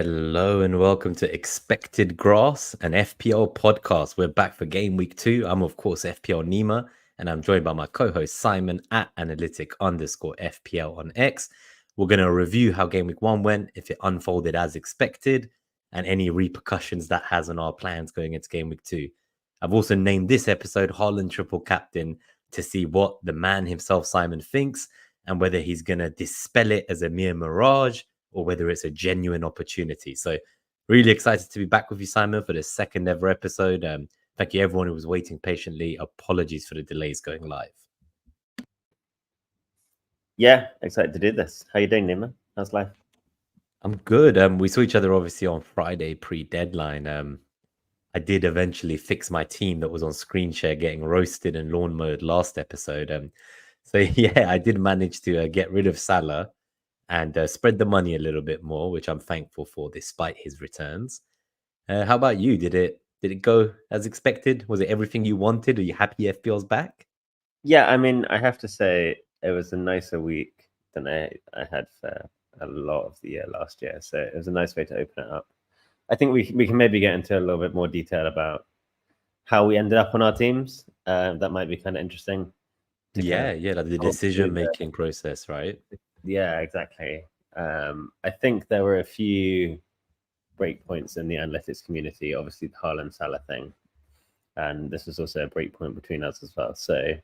Hello and welcome to Expected Grass, an FPL podcast. We're back for game week 2. I'm, of course, FPL Nima, and I'm joined by my co-host Simon at analytic_FPL on X. We're going to review how game week 1 went, if it unfolded as expected, and any repercussions that has on our plans going into game week 2. I've also named this episode Haaland Triple Captain to see what the man himself, Simon, thinks, and whether he's going to dispel it as a mere mirage or whether it's a genuine opportunity. So really excited to be back with you, Simon, for the second ever episode. Thank you everyone who was waiting patiently. Apologies for the delays going live. Yeah, excited to do this. How you doing, Nima? How's life? I'm good. We saw each other obviously on Friday pre-deadline. I did eventually fix my team that was on screen share getting roasted and lawn mowed last episode. So yeah, I did manage to get rid of Salah and spread the money a little bit more, which I'm thankful for despite his returns. How about you? Did it go as expected? Was it everything you wanted? Are you happy FPL's back? Yeah, I mean, I have to say it was a nicer week than I had for a lot of the year last year. So it was a nice way to open it up. I think we can maybe get into a little bit more detail about how we ended up on our teams. That might be kind of interesting. Yeah, like the decision-making process, right? Yeah, exactly. I think there were a few breakpoints in the analytics community, obviously the Haaland Salah thing. And this was also a breakpoint between us as well. So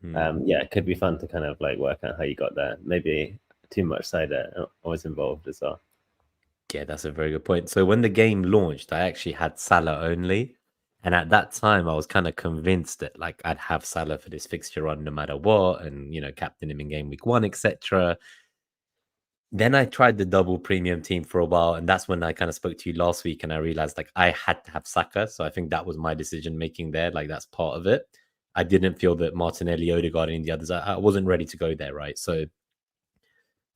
yeah, it could be fun to kind of like work out how you got there. Maybe too much cider was involved as well. Yeah, that's a very good point. So when the game launched, I actually had Salah only. And at that time, I was kind of convinced that like I'd have Salah for this fixture run no matter what, and captain him in game week 1, etc. Then I tried the double premium team for a while, and that's when I kind of spoke to you last week, and I realized like I had to have Saka. So I think that was my decision making there. Like that's part of it. I didn't feel that Martinelli, Odegaard, and the others. I wasn't ready to go there, right? So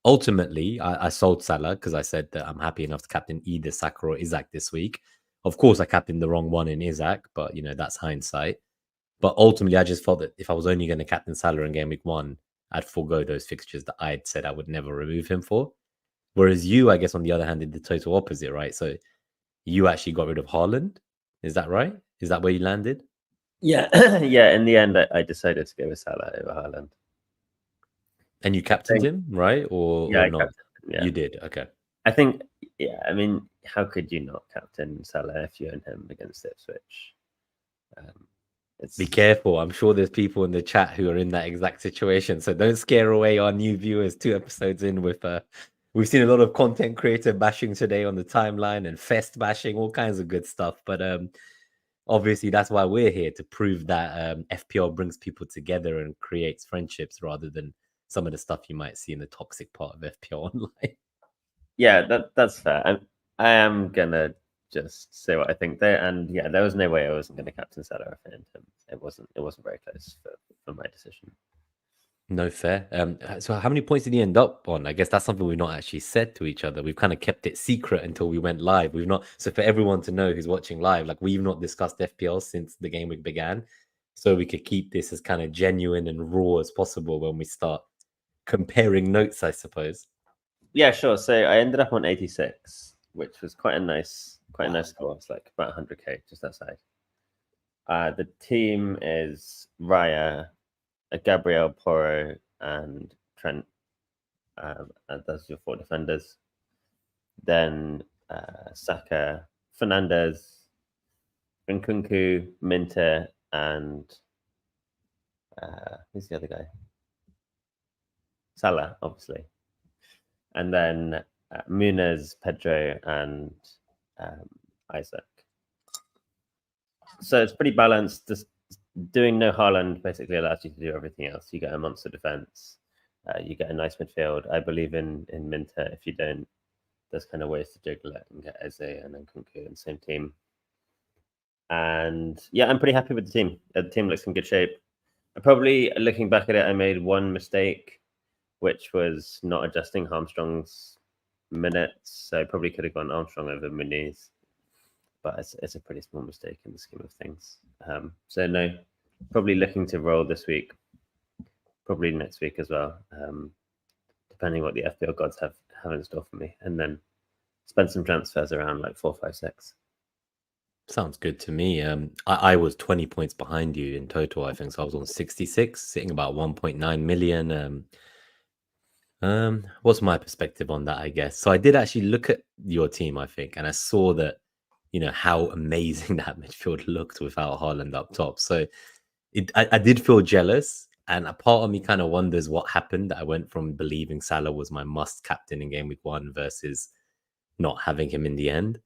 ultimately, I sold Salah because I said that I'm happy enough to captain either Saka or Isaac this week. Of course, I captained the wrong one in Isaac, but that's hindsight. But ultimately, I just felt that if I was only going to captain Salah in game week 1, I'd forego those fixtures that I'd said I would never remove him for. Whereas you, I guess, on the other hand, did the total opposite, right? So you actually got rid of Haaland. Is that right? Is that where you landed? Yeah, yeah. In the end, I decided to go with Salah over Haaland. And you captained him, right? Or not? Yeah. You did. Okay. I think, yeah. I mean, how could you not captain Salah if you own him against Ipswich? Be careful. I'm sure there's people in the chat who are in that exact situation. So don't scare away our new viewers 2 episodes in with we've seen a lot of content creator bashing today on the timeline and fest bashing, all kinds of good stuff. But obviously that's why we're here, to prove that FPL brings people together and creates friendships rather than some of the stuff you might see in the toxic part of FPL online. Yeah, that's fair. I am gonna just say what I think there, and yeah, there was no way I wasn't going to captain Salah if I owned him. It wasn't very close for my decision. No, fair. So how many points did he end up on? I guess that's something we've not actually said to each other. We've kind of kept it secret until we went live. We've not. So for everyone to know who's watching live, like we've not discussed FPL since the game week began, so we could keep this as kind of genuine and raw as possible when we start comparing notes, I suppose. Yeah, sure. So I ended up on 86, which was quite a nice score. It's like about 100k just outside. The team is Raya, Gabriel, Porro, and Trent. And those are your 4 defenders. Then Saka, Fernandez, Nkunku, Minter, and who's the other guy? Salah, obviously. And then Muniz, Pedro, and Isaac. So it's pretty balanced. Just doing no Haaland basically allows you to do everything else. You get a monster defense. You get a nice midfield. I believe in Minter. If you don't, there's kind of ways to juggle it and get Eze and then Nkunku in the same team. And yeah, I'm pretty happy with the team. The team looks in good shape. Probably looking back at it, I made one mistake, which was not adjusting Armstrong's minutes. So I probably could have gone Armstrong over Muniz, but it's a pretty small mistake in the scheme of things. So no, probably looking to roll this week, probably next week as well, depending what the FPL gods have in store for me. And then spend some transfers around like 4, 5, 6. Sounds good to me. I was 20 points behind you in total, I think. So I was on 66, sitting about 1.9 million. What's my perspective on that, I guess? So I did actually look at your team, I think, and I saw that, how amazing that midfield looked without Haaland up top. So I did feel jealous, and a part of me kind of wonders what happened. I went from believing Salah was my must captain in game week 1 versus not having him in the end.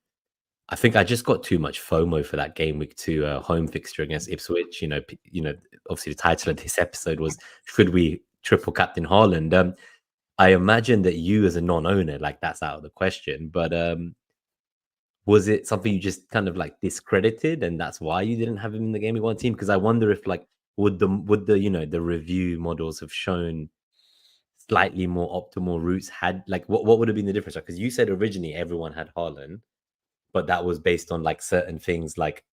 I think I just got too much FOMO for that game week 2 home fixture against Ipswich. Obviously the title of this episode was "Should we triple captain Haaland?" I imagine that you, as a non-owner, like that's out of the question. But was it something you just kind of like discredited, and that's why you didn't have him in the game week 1 team? Because I wonder if like would the the review models have shown slightly more optimal routes had like what would have been the difference? Because you said originally everyone had Haaland, but that was based on like certain things, like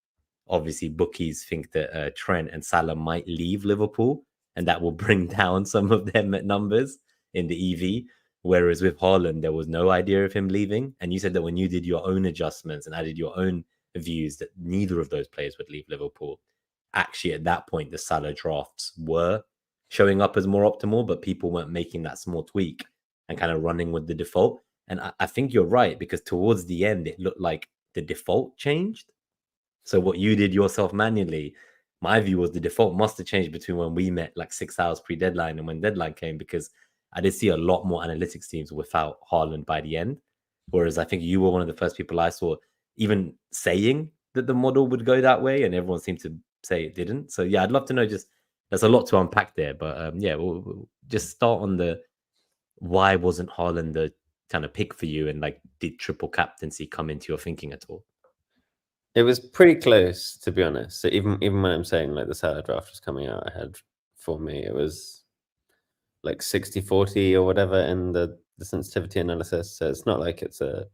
obviously bookies think that Trent and Salah might leave Liverpool, and that will bring down some of them at numbers in the EV. Whereas with Haaland, there was no idea of him leaving, and you said that when you did your own adjustments and added your own views, that neither of those players would leave Liverpool. Actually, at that point, the Salah drafts were showing up as more optimal, but people weren't making that small tweak and kind of running with the default. And I think you're right, because towards the end, it looked like the default changed. So what you did yourself manually, my view was the default must have changed between when we met like 6 hours pre-deadline and when deadline came, because I did see a lot more analytics teams without Haaland by the end. Whereas I think you were one of the first people I saw even saying that the model would go that way, and everyone seemed to say it didn't. So yeah, I'd love to know, just there's a lot to unpack there, but yeah, we'll just start on the why wasn't Haaland the kind of pick for you, and like did triple captaincy come into your thinking at all? It was pretty close, to be honest. So even when I'm saying like the Salah draft was coming out ahead for me, it was like 60-40 or whatever in the sensitivity analysis. So it's not like it's a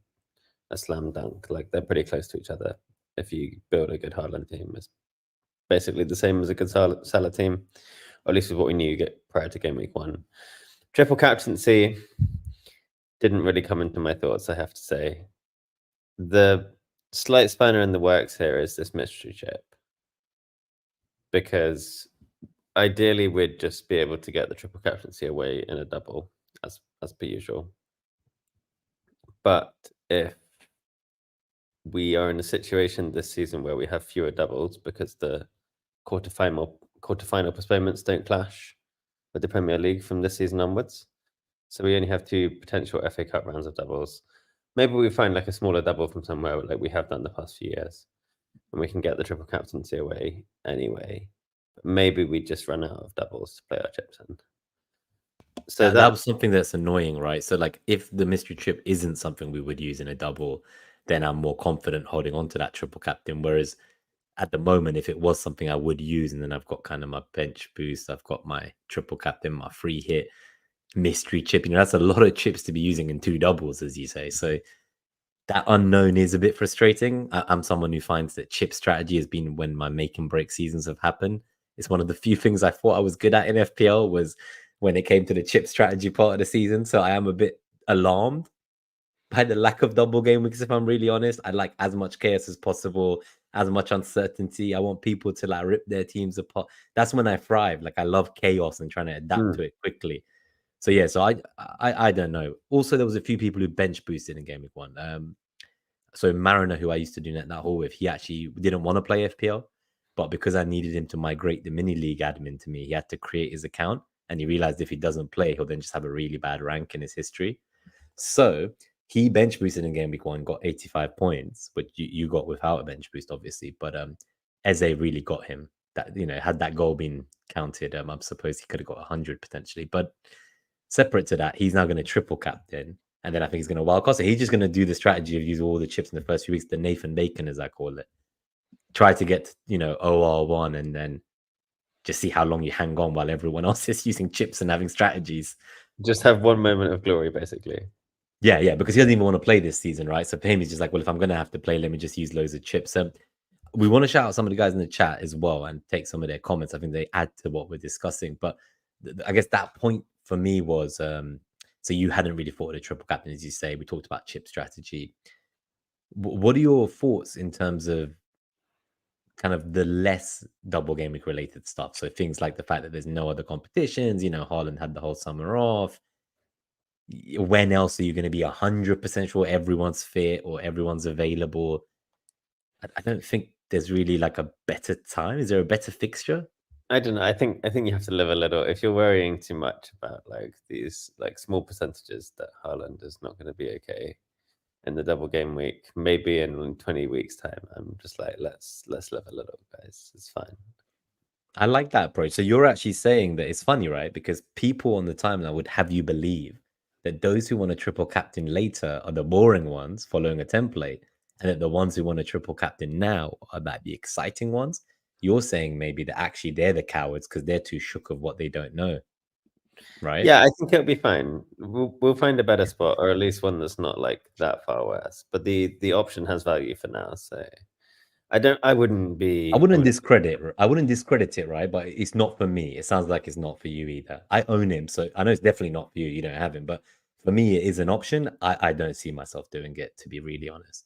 slam dunk. Like they're pretty close to each other. If you build a good Haaland team, it's basically the same as a good Salah team, or at least with what we knew you get prior to game week 1. Triple captaincy didn't really come into my thoughts, I have to say. The slight spanner in the works here is this mystery chip, because ideally we'd just be able to get the triple captaincy away in a double as per usual. But if we are in a situation this season where we have fewer doubles because the quarterfinal postponements don't clash with the Premier League from this season onwards, so we only have 2 potential FA Cup rounds of doubles. Maybe we find like a smaller double from somewhere like we have done the past few years, and we can get the triple captaincy away anyway. But maybe we just run out of doubles to play our chips in. So that was something that's annoying, right? So like if the mystery chip isn't something we would use in a double, then I'm more confident holding on to that triple captain. Whereas at the moment, if it was something I would use, and then I've got kind of my bench boost, I've got my triple captain, my free hit, mystery chip, that's a lot of chips to be using in 2 doubles, as you say. So that unknown is a bit frustrating. I'm someone who finds that chip strategy has been, when my make and break seasons have happened, it's one of the few things I thought I was good at in FPL was when it came to the chip strategy part of the season. So I am a bit alarmed by the lack of double game weeks, if I'm really honest. I like as much chaos as possible, as much uncertainty. I want people to like rip their teams apart. That's when I thrive. Like I love chaos and trying to adapt to it quickly. So yeah, so I don't know. Also, there was a few people who bench boosted in game week 1. So Mariner, who I used to do net hall with, he actually didn't want to play FPL, but because I needed him to migrate the mini league admin to me, he had to create his account, and he realized if he doesn't play, he'll then just have a really bad rank in his history. So he bench boosted in game week 1, got 85 points, which you got without a bench boost, obviously. But Eze really got him. That had that goal been counted, I suppose he could have got 100 potentially. But separate to that, he's now going to triple captain. And then I think he's going to wildcard. So he's just going to do the strategy of use all the chips in the first few weeks, the Nathan Bacon, as I call it. Try to get, OR1 and then just see how long you hang on while everyone else is using chips and having strategies. Just have one moment of glory, basically. Yeah, because he doesn't even want to play this season, right? So for him, he's just like, well, if I'm going to have to play, let me just use loads of chips. So we want to shout out some of the guys in the chat as well and take some of their comments. I think they add to what we're discussing. But I guess that point for me was So you hadn't really thought of the triple captain, as you say. We talked about chip strategy. What are your thoughts in terms of kind of the less double game week related stuff? So things like the fact that there's no other competitions, Haaland had the whole summer off. When else are you going to be 100% sure everyone's fit or everyone's available? I don't think there's really like a better time. Is there a better fixture? I don't know. I think you have to live a little. If you're worrying too much about like these like small percentages that Haaland is not going to be okay in the double game week, maybe in 20 weeks time, I'm just like, let's live a little, guys. It's fine. I like that approach. So you're actually saying that it's funny, right? Because people on the timeline would have you believe that those who want to triple captain later are the boring ones following a template, and that the ones who want to triple captain now are like the exciting ones. You're saying maybe that actually they're the cowards because they're too shook of what they don't know, right? Yeah, I think it'll be fine. We'll find a better spot, or at least one that's not like that far west. But the option has value for now, so I wouldn't I wouldn't discredit discredit it, right? But it's not for me. It sounds like it's not for you either. I own him, so I know it's definitely not for you. You don't have him, but for me, it is an option. I don't see myself doing it, to be really honest.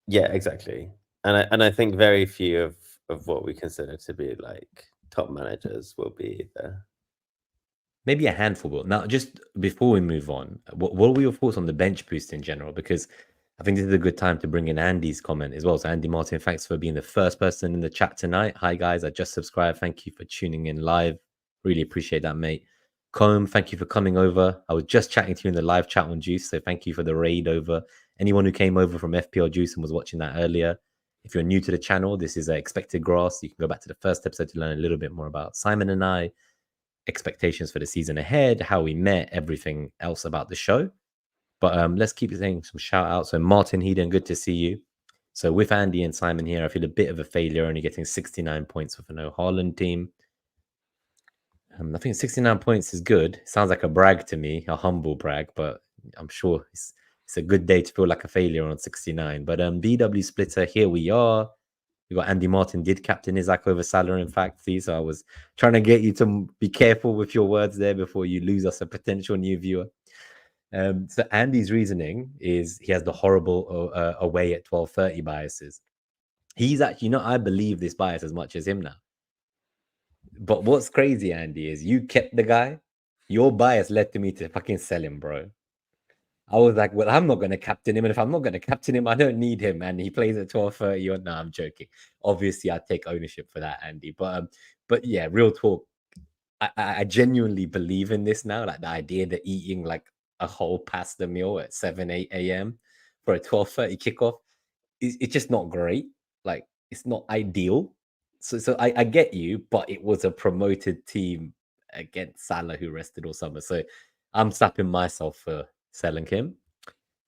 Yeah, exactly. And I think very few of what we consider to be like top managers will be there. Maybe a handful will. Now, just before we move on, what were your thoughts on the bench boost in general? Because I think this is a good time to bring in Andy's comment as well. So, Andy Martin, thanks for being the first person in the chat tonight. Hi, guys. I just subscribed. Thank you for tuning in live. Really appreciate that, mate. Combe, thank you for coming over. I was just chatting to you in the live chat on Juice. So, thank you for the raid over. Anyone who came over from FPL Juice and was watching that earlier, if you're new to the channel, this is Expected Grass. You can go back to the first episode to learn a little bit more about Simon and I, expectations for the season ahead, how we met, everything else about the show. But let's keep saying some shout outs. So Martin Heeden, good to see you. So with Andy and Simon here, I feel a bit of a failure, only getting 69 points with a no Haaland team. I think 69 points is good. Sounds like a brag to me, a humble brag, but I'm sure it's a good day to feel like a failure on 69. But BW Splitter, here we are. We got Andy Martin did captain Isaac over Salah, in fact. See, so I was trying to get you to be careful with your words there before you lose us a potential new viewer. So Andy's reasoning is he has the horrible away at 12:30 biases. He's actually I believe this bias as much as him now. But what's crazy, Andy, is you kept the guy. Your bias led to me to fucking sell him, bro. I was like, well, I'm not going to captain him. And if I'm not going to captain him, I don't need him. And he plays at 12:30. Or no, I'm joking. Obviously, I take ownership for that, Andy. But yeah, real talk. I genuinely believe in this now. Like the idea that eating like a whole pasta meal at 7, 8 a.m. for a 12:30 kickoff it's just not great. Like it's not ideal. So I get you, but it was a promoted team against Salah who rested all summer. So I'm slapping myself for selling him.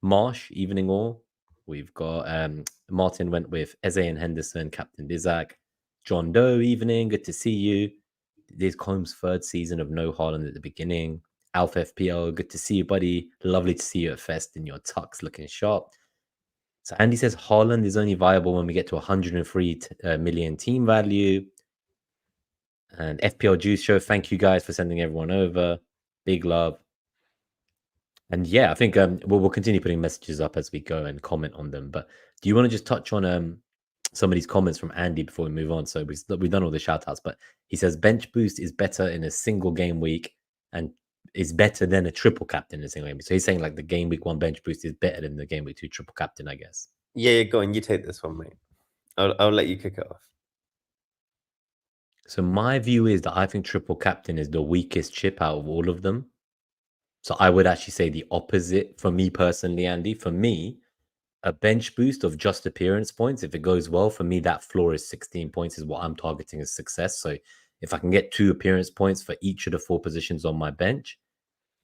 Marsh, evening all. We've got Martin went with Eze and Henderson, Captain Isaac. John Doe, evening. Good to see you. This Combs' third season of no Haaland at the beginning. Alpha FPL, good to see you, buddy. Lovely to see you at Fest in your tux, looking sharp. So Andy says Haaland is only viable when we get to 103 million team value. And FPL Juice Show, thank you guys for sending everyone over. Big love. And yeah, I think we'll continue putting messages up as we go and comment on them. But do you want to just touch on some of these comments from Andy before we move on? So we've done all the shout outs, but he says bench boost is better in a single game week and is better than a triple captain in a single game week. So he's saying like the game week 1 bench boost is better than the game week 2 triple captain, I guess. Yeah, go on. You take this one, mate. I'll let you kick it off. So my view is that I think triple captain is the weakest chip out of all of them. So I would actually say the opposite for me personally, Andy. For me, a bench boost of just appearance points, if it goes well, for me, that floor is 16 points is what I'm targeting as success. So if I can get 2 appearance points for each of the 4 positions on my bench,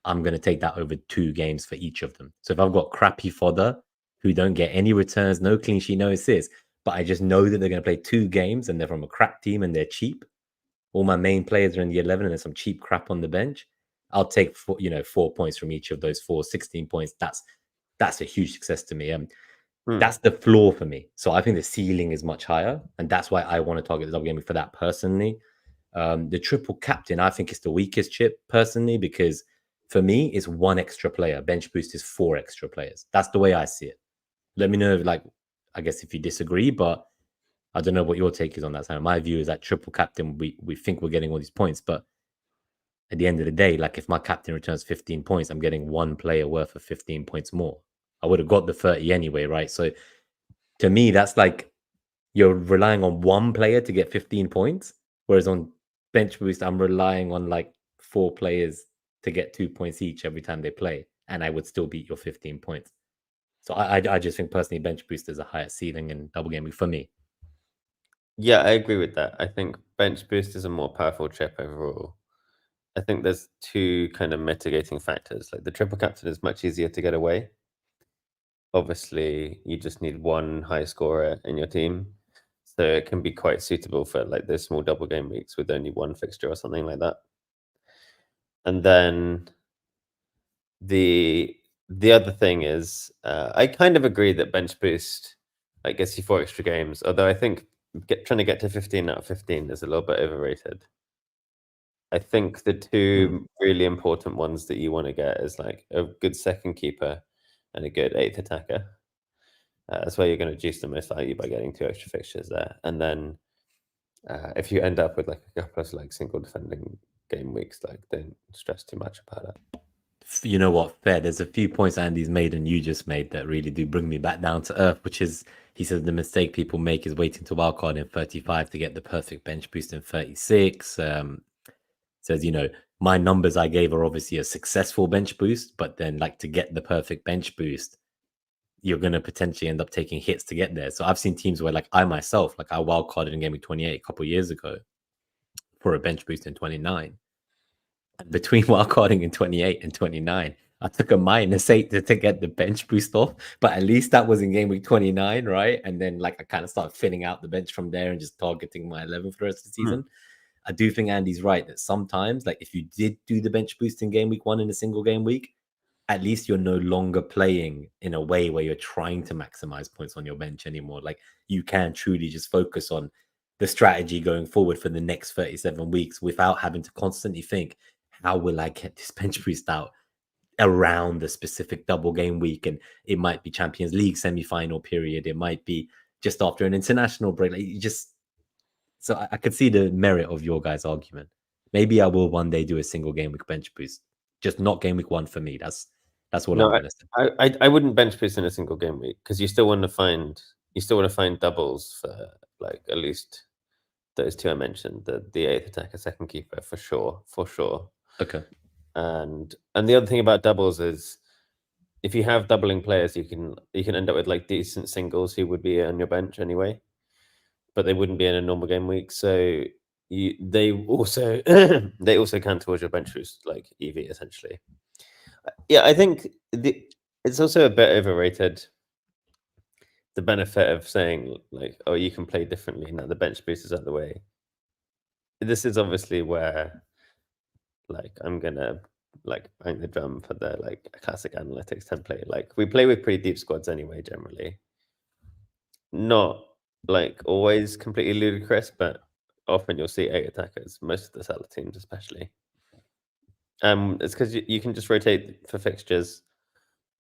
I'm going to take that over 2 games for each of them. So if I've got crappy fodder who don't get any returns, no clean sheet, no assists, but I just know that they're going to play 2 games and they're from a crap team and they're cheap. All my main players are in the 11 and there's some cheap crap on the bench. I'll take 4 points from each of those 4, 16 points. That's a huge success to me. That's the floor for me. So I think the ceiling is much higher. And that's why I want to target the double game for that personally. The triple captain, I think, is the weakest chip personally, because For me, it's one extra player. Bench boost is 4 extra players. That's the way I see it. Let me know, like, I guess if you disagree, but I don't know what your take is on that. So my view is that triple captain, we think we're getting all these points, but at the end of the day, like if my captain returns 15 points, I'm getting one player worth of 15 points more. I would have got the 30 anyway, right? So to me, that's like you're relying on one player to get 15 points, whereas on bench boost, I'm relying on like 4 players to get 2 points each every time they play, and I would still beat your 15 points. So I just think personally, bench boost is a higher ceiling in double gaming for me. Yeah, I agree with that. I think bench boost is a more powerful chip overall. I think there's 2 kind of mitigating factors. Like the triple captain is much easier to get away. Obviously, you just need one high scorer in your team. So it can be quite suitable for like those small double game weeks with only one fixture or something like that. And then the other thing is, I kind of agree that bench boost like gets you 4 extra games. Although I think trying to get to 15 out of 15 is a little bit overrated. I think the 2 really important ones that you want to get is like a good second keeper and a good 8th attacker. That's where you're going to juice the most value by getting 2 extra fixtures there. And then if you end up with like a couple of like single defending game weeks, like don't stress too much about it. You know what? Fair. There's a few points Andy's made and you just made that really do bring me back down to earth, which is he says the mistake people make is waiting to wildcard in 35 to get the perfect bench boost in 36. Says, my numbers I gave are obviously a successful bench boost, but then like to get the perfect bench boost, you're going to potentially end up taking hits to get there. So I've seen teams where like I myself, like I wildcarded in Gameweek 28 a couple of years ago for a bench boost in 29. And between wildcarding in 28 and 29, I took a -8 to get the bench boost off, but at least that was in game week 29, right? And then like I kind of started filling out the bench from there and just targeting my 11th for the rest of the season. I do think Andy's right that sometimes, like if you did do the bench boost in game week 1 in a single game week, at least you're no longer playing in a way where you're trying to maximize points on your bench anymore. Like you can truly just focus on the strategy going forward for the next 37 weeks without having to constantly think, how will I get this bench boost out around the specific double game week? And it might be Champions League semi-final period. It might be just after an international break. Like you just, so I could see the merit of your guys' argument. Maybe I will one day do a single game week bench boost, just not game week 1 for me. That's what I'm No, gonna say. I wouldn't bench boost in a single game week because you still want to find doubles for like at least those 2 I mentioned, the 8th attacker, second keeper for sure. Okay. And the other thing about doubles is if you have doubling players, you can end up with like decent singles who would be on your bench anyway, but they wouldn't be in a normal game week. So they also they also count towards your bench boost, like EV essentially. Yeah, I think it's also a bit overrated. The benefit of saying like, oh, you can play differently now. The bench boost is out of the way. This is obviously where like I'm gonna like bang the drum for the like classic analytics template. Like we play with pretty deep squads anyway, generally. Not like always completely ludicrous, but often you'll see 8 attackers, most of the seller teams especially. It's because you can just rotate for fixtures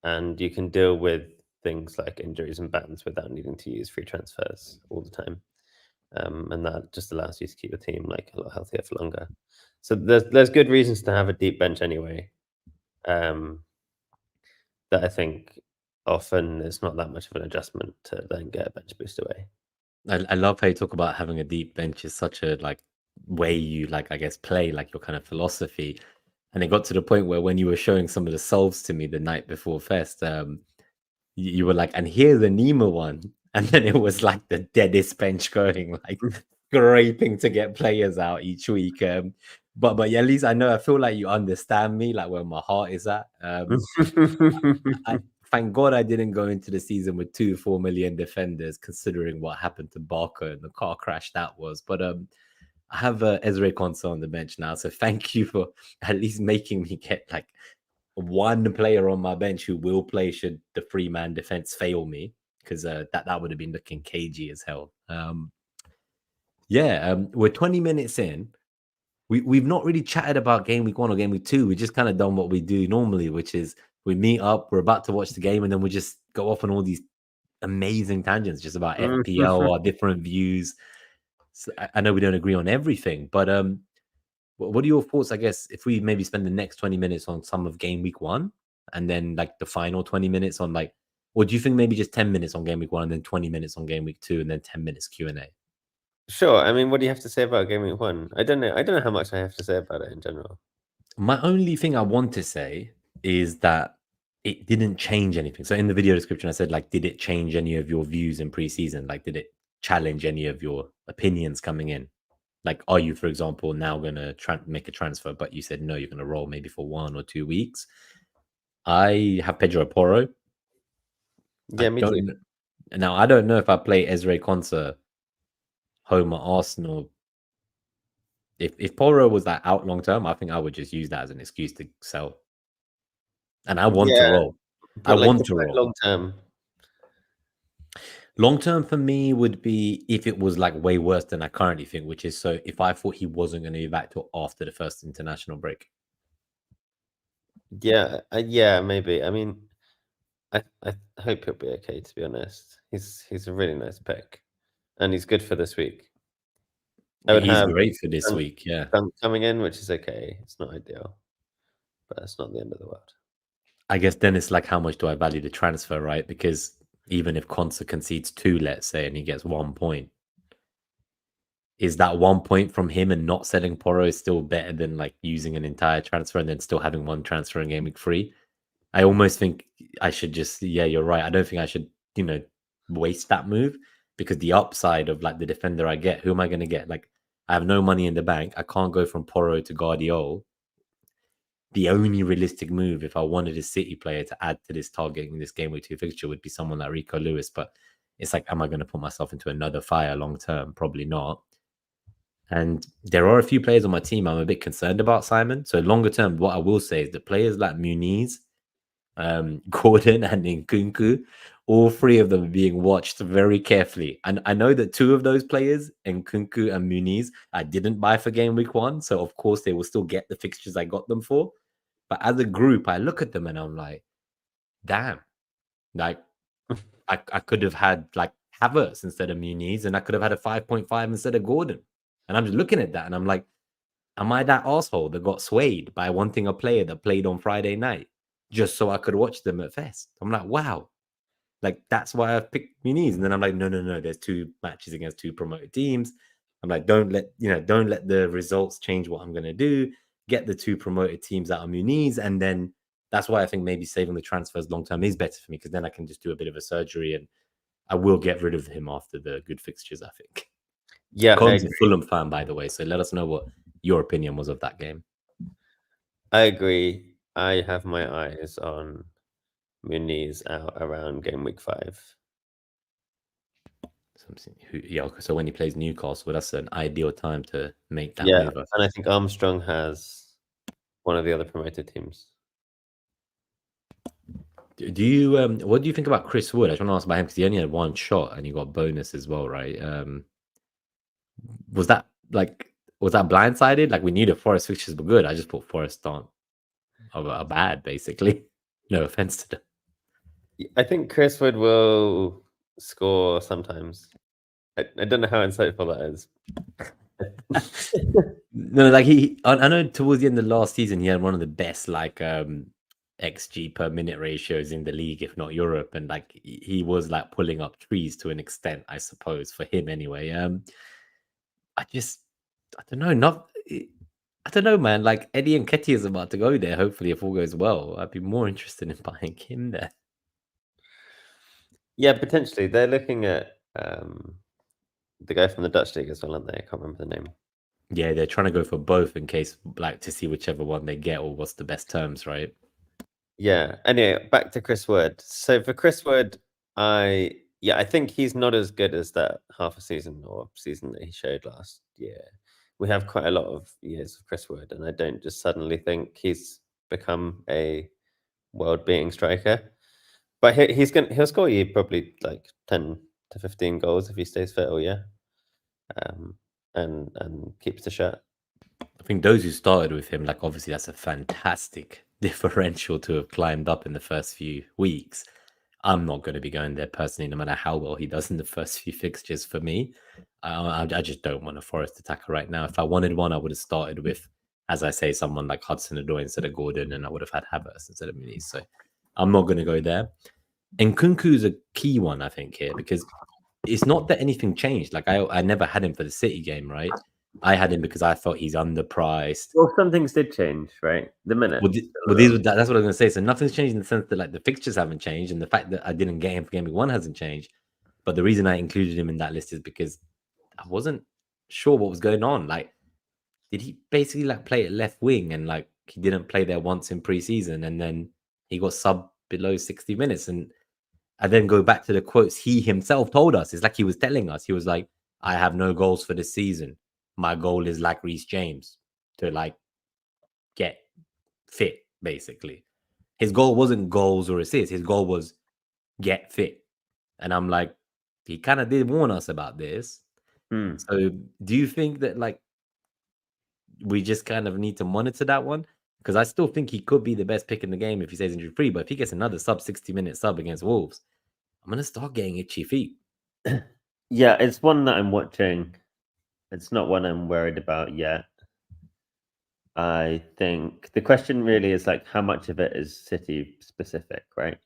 and you can deal with things like injuries and bans without needing to use free transfers all the time. And that just allows you to keep the team like a lot healthier for longer. So there's good reasons to have a deep bench anyway. That I think often it's not that much of an adjustment to then get a bench boost away. I love how you talk about having a deep bench is such a like way you like, I guess, play like your kind of philosophy. And it got to the point where when you were showing some of the solves to me the night before Fest, you were like, and here's the Nima one. And then it was like the deadest bench going, like scraping to get players out each week. But yeah, at least I feel like you understand me, like where my heart is at. I thank God I didn't go into the season with 4 million defenders, considering what happened to Barker and the car crash that was. But I have Ezra Konsa on the bench now, so thank you for at least making me get like one player on my bench who will play should the 3-man defense fail me, because that would have been looking cagey as hell. We're 20 minutes in. we've not really chatted about game week 1 or game week 2. We just kind of done what we do normally, which is we meet up, we're about to watch the game, and then we just go off on all these amazing tangents just about FPL, our different views. So I know we don't agree on everything, but what are your thoughts? I guess if we maybe spend the next 20 minutes on some of game week 1, and then like the final 20 minutes on like, or do you think maybe just 10 minutes on game week 1 and then 20 minutes on game week 2 and then 10 minutes Q&A? Sure. I mean, what do you have to say about Gameweek 1? I don't know. I don't know how much I have to say about it in general. My only thing I want to say is that it didn't change anything. So in the video description, I said, like, did it change any of your views in preseason? Like, did it challenge any of your opinions coming in? Like, are you, for example, now going to make a transfer, but you said no, you're going to roll maybe for 1 or 2 weeks? I have Pedro Porro. Yeah, me too. Now, I don't know if I play Ezra Konsa home at Arsenal. If Porro was like out long term, I think I would just use that as an excuse to sell. And I want to roll. I But like want to roll. long term. Long term for me would be if it was like way worse than I currently think, which is so if I thought he wasn't going to be back till after the first international break. Yeah, yeah, maybe. I mean, I hope he'll be okay. To be honest, he's a really nice pick, and he's good for this week. I would He's have great for this week, yeah. coming in, which is okay. It's not ideal, but it's not the end of the world. I guess then it's like how much do I value the transfer, right? Because even if Konsa concedes 2, let's say, and he gets 1 point, is that 1 point from him and not selling Porro still better than like using an entire transfer and then still having 1 transfer in game week 3? I almost think I should just, yeah, you're right. I don't think I should, waste that move because the upside of like the defender I get, who am I going to get? Like, I have no money in the bank. I can't go from Porro to Guardiola. The only realistic move, if I wanted a City player to add to this target in this game week 2 fixture, would be someone like Rico Lewis. But it's like, am I going to put myself into another fire long term? Probably not. And there are a few players on my team I'm a bit concerned about, Simon. So longer term, what I will say is that players like Muniz, Gordon, and Nkunku, all 3 of them are being watched very carefully. And I know that 2 of those players, Nkunku and Muniz, I didn't buy for game week 1. So of course they will still get the fixtures I got them for. But as a group, I look at them and I'm like, damn, like I could have had like Havertz instead of Muniz, and I could have had a 5.5 instead of Gordon. And I'm just looking at that and I'm like, am I that asshole that got swayed by wanting a player that played on Friday night just so I could watch them at Fest? I'm like, wow. Like, that's why I've picked Muniz. And then I'm like, no. There's 2 matches against 2 promoted teams. I'm like, don't let the results change what I'm going to do. Get the 2 promoted teams out of Muniz. And then that's why I think maybe saving the transfers long term is better for me because then I can just do a bit of a surgery and I will get rid of him after the good fixtures, I think. Yeah, Con's a Fulham fan, by the way. So let us know what your opinion was of that game. I agree. I have my eyes on Muniz out around game week 5. So when he plays Newcastle, that's an ideal time to make that Yeah, move. and I think Armstrong has one of the other promoted teams. Do you what do you think about Chris Wood? I just want to ask about him because he only had 1 shot and he got bonus as well, right? Was that blindsided? Like we knew the Forest fixtures were good. I just thought Forest are bad, basically. No offense to them. I think Chris Wood will score sometimes. I don't know how insightful that is. No, like I know towards the end of last season he had one of the best XG per minute ratios in the league, if not Europe, and like he was like pulling up trees to an extent, I suppose, for him anyway. I don't know, I don't know, man. Like Eddie Nketiah is about to go there. Hopefully, if all goes well, I'd be more interested in buying him there. Yeah, potentially. They're looking at the guy from the Dutch league as well, aren't they? I can't remember the name. Yeah, they're trying to go for both in case, like, to see whichever one they get or what's the best terms, right? Yeah. Anyway, back to Chris Wood. So for Chris Wood, I think he's not as good as that half a season or season that he showed last year. We have quite a lot of years of Chris Wood, and I don't just suddenly think he's become a world-beating striker. But he'll score you probably like 10 to 15 goals if he stays fit all year, and keeps the shirt. I think those who started with him, like obviously that's a fantastic differential to have climbed up in the first few weeks. I'm not going to be going there personally, no matter how well he does in the first few fixtures. For me, I just don't want a Forest attacker right now. If I wanted one, I would have started with, as I say, someone like Hudson-Odoi instead of Gordon, and I would have had Havertz instead of Muniz. So I'm not going to go there. And Kunku's a key one, I think, here, because it's not that anything changed. Like I never had him for the City game, right? I had him because I thought he's underpriced. Well, some things did change, right? The minute. That's what I was going to say. So nothing's changed in the sense that like the fixtures haven't changed, and the fact that I didn't get him for Gameweek 1 hasn't changed. But the reason I included him in that list is because I wasn't sure what was going on. Like, did he basically like play at left wing and like he didn't play there once in preseason, and then he got sub below 60 minutes? And I then go back to the quotes he himself told us. It's like he was telling us, he was like, I have no goals for this season. My goal is like Reece James to like get fit, basically. His goal wasn't goals or assists. His goal was get fit. And I'm like, he kind of did warn us about this. So do you think that like we just kind of need to monitor that one? Because I still think he could be the best pick in the game if he stays injury free. But if he gets another sub 60-minute sub against Wolves, I'm gonna start getting itchy feet. Yeah, it's one that I'm watching. It's not one I'm worried about yet. I think the question really is like how much of it is City specific, right?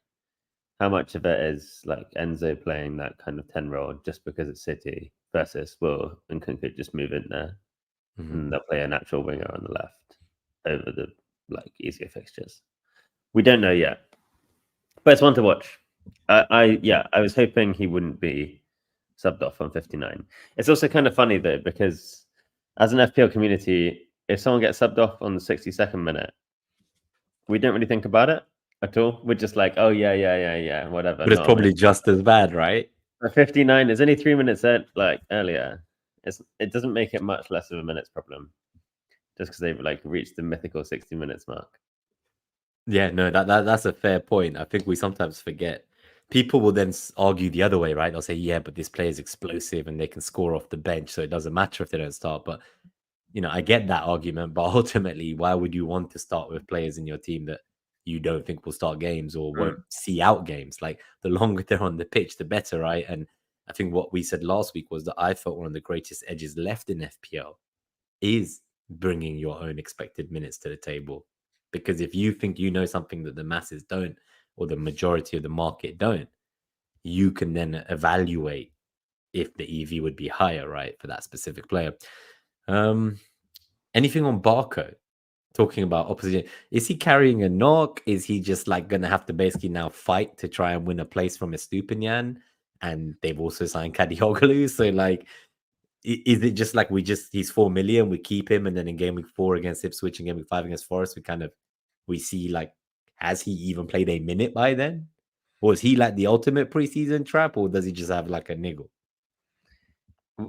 How much of it is like Enzo playing that kind of 10 role just because it's City versus Will and Kunku just move in there and they'll play an actual winger on the left over the like easier fixtures. We don't know yet, but it's one to watch. I was hoping he wouldn't be subbed off on 59. It's also kind of funny though because as an FPL community, if someone gets subbed off on the 62nd minute, we don't really think about it at all. We're just like, oh yeah, whatever. But it's probably just as bad, right? 59 is only 3 minutes earlier. It doesn't make it much less of a minutes problem, just because they've like reached the mythical 60 minutes mark. Yeah, no, that's a fair point. I think we sometimes forget. People will then argue the other way, right? They'll say, yeah, but this player is explosive and they can score off the bench, so it doesn't matter if they don't start. But I get that argument, but ultimately, why would you want to start with players in your team that you don't think will start games or won't see out games? Like the longer they're on the pitch, the better, right? And I think what we said last week was that I felt one of the greatest edges left in FPL is bringing your own expected minutes to the table. Because if you think you know something that the masses don't, or the majority of the market don't, you can then evaluate if the EV would be higher, right, for that specific player. Anything on Barco? Talking about opposition, is he carrying a knock? Is he just like gonna have to basically now fight to try and win a place from Estupinian? And they've also signed Kadioglu, so like, is it just like he's 4 million, we keep him, and then in game week 4 against Ipswich and game week 5 against Forest, we see like, has he even played a minute by then? Or is he like the ultimate preseason trap, or does he just have like a niggle?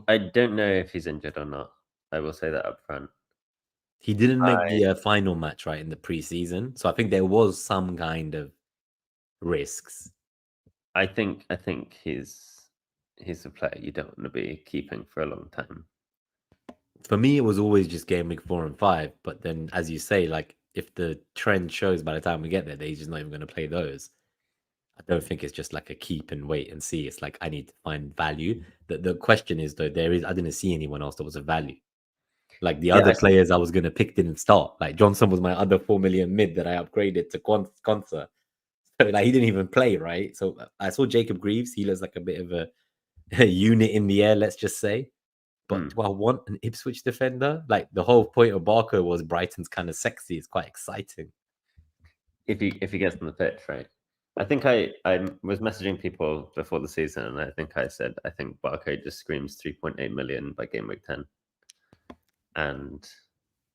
I don't know if he's injured or not. I will say that up front. He didn't make the final match, right, in the preseason, so I think there was some kind of risks. I think he's a player you don't want to be keeping for a long time. For me, it was always just game week 4 and 5. But then, as you say, like if the trend shows by the time we get there, they're just not even going to play those. I don't think it's just like a keep and wait and see. It's like I need to find value. The question is though, I didn't see anyone else that was a value. Like the other players I was going to pick didn't start. Like Johnson was my other 4 million mid that I upgraded to Consa. So like he didn't even play, right? So I saw Jacob Greaves. He looks like a bit of a unit in the air, let's just say. But do I want an Ipswich defender? Like the whole point of Barco was Brighton's kind of sexy. It's quite exciting. If he gets on the pitch, right? I think I was messaging people before the season, and I think I said I think Barco just screams 3.8 million by game week 10. And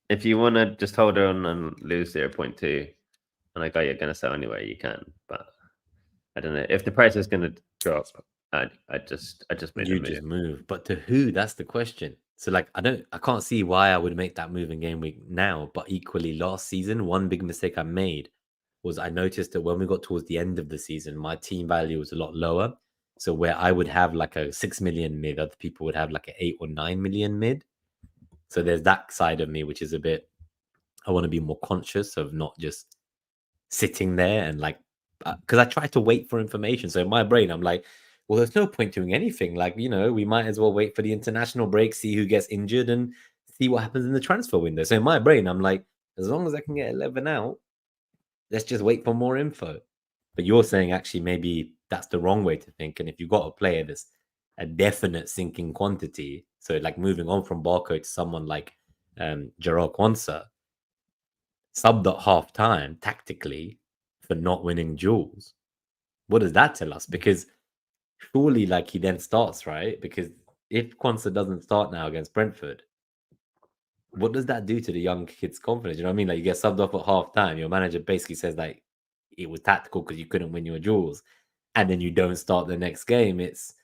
if you want to just hold on and lose 0.2, and I got you're going to sell anyway, you can. But I don't know if the price is going to drop. I just made you just move, but to who? That's the question. So like I can't see why I would make that move in game week now. But equally, last season, one big mistake I made was I noticed that when we got towards the end of the season, my team value was a lot lower. So where I would have like a 6 million mid, other people would have like an 8 or 9 million mid. So there's that side of me, which is a bit, I want to be more conscious of not just sitting there and like, because I try to wait for information. So in my brain, I'm like, well, there's no point doing anything. Like, we might as well wait for the international break, see who gets injured, and see what happens in the transfer window. So in my brain, I'm like, as long as I can get 11 out, let's just wait for more info. But you're saying actually maybe that's the wrong way to think. And if you've got a player that's a definite sinking quantity, so like moving on from Barco to someone like Gerard Quansah, subbed at half time tactically for not winning duels. What does that tell us? Because surely, like, he then starts, right? Because if Quansah doesn't start now against Brentford, what does that do to the young kid's confidence? You know what I mean? Like, you get subbed off at half time, your manager basically says, like, it was tactical because you couldn't win your duels, and then you don't start the next game. It's,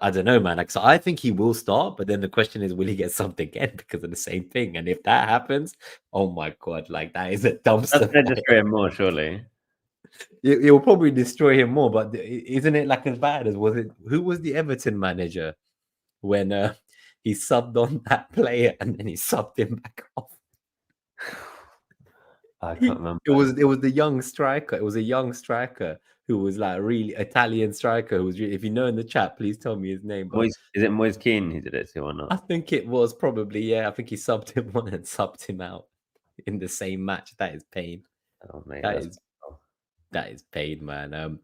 I don't know, man. Like, so I think he will start, but then the question is, will he get subbed again because of the same thing? And if that happens, oh my god, like that is a That's dumpster going to fire. destroy him more, surely. It will probably destroy him more, but isn't it like as bad as was it? Who was the Everton manager when he subbed on that player and then he subbed him back off? I can't remember. It was the young striker. It was a young striker who was like a really Italian striker who was really, if you know in the chat, please tell me his name. But Is it Moise Keane who did it to or not? I think it was probably, yeah. I think he subbed him on and subbed him out in the same match. That is pain. Oh, mate, That is pain, man.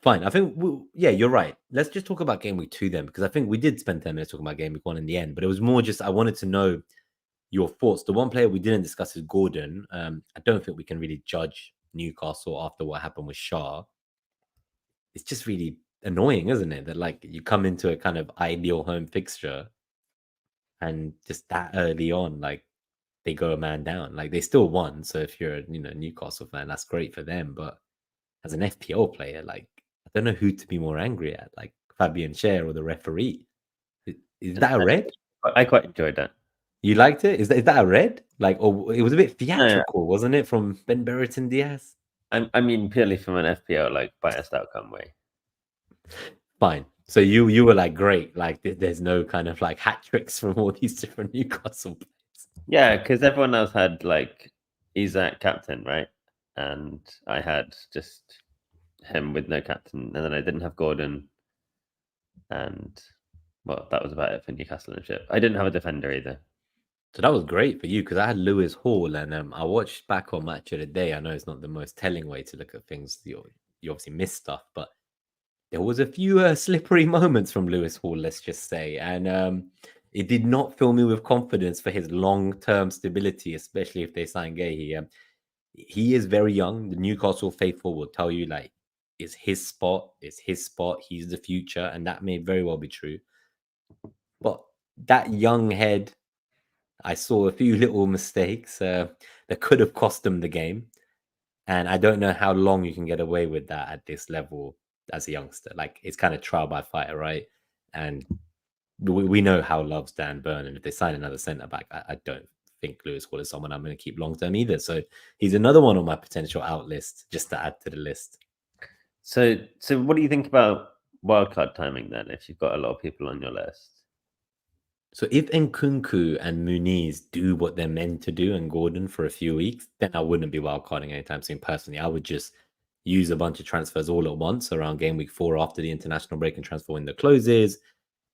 Fine. I think, yeah, you're right. Let's just talk about Game Week 2 then, because I think we did spend 10 minutes talking about Game Week 1 in the end, but it was more just I wanted to know your thoughts. The one player we didn't discuss is Gordon. I don't think we can really judge Newcastle after what happened with Shah. It's just really annoying, isn't it? That like you come into a kind of ideal home fixture and just that early on, like they go a man down. Like they still won. So if you're a Newcastle fan, that's great for them. But as an FPL player, like I don't know who to be more angry at, like Fabian Schär or the referee. Is that a red? I quite enjoyed that. You liked it? Is that a red? Like, or it was a bit No. theatrical, wasn't it, from Ben Brereton Diaz? I mean, purely from an FPL like biased outcome way. Fine. So you were like, great. Like, there's no kind of like hat tricks from all these different Newcastle players. Yeah, because everyone else had like Isaac captain, right? And I had just him with no captain, and then I didn't have Gordon, and well, that was about it for Newcastle and shit. I didn't have a defender either. So that was great for you because I had Lewis Hall, and I watched back on Match of the Day. I know it's not the most telling way to look at things. You obviously miss stuff, but there was a few slippery moments from Lewis Hall, let's just say, and it did not fill me with confidence for his long-term stability, especially if they sign Gay. He is very young. The Newcastle faithful will tell you like it's his spot. It's his spot. He's the future, and that may very well be true. But that young head, I saw a few little mistakes that could have cost him the game, and I don't know how long you can get away with that at this level as a youngster. Like it's kind of trial by fire, right? And we know how loves Dan Burn, and if they sign another centre back, I don't think Lewis Hall is someone I'm going to keep long term either. So he's another one on my potential out list, just to add to the list. So what do you think about wildcard timing then? If you've got a lot of people on your list, so if Nkunku and Muniz do what they're meant to do, and Gordon for a few weeks, then I wouldn't be wildcarding anytime soon. Personally, I would just use a bunch of transfers all at once around game week 4 after the international break and transfer window closes.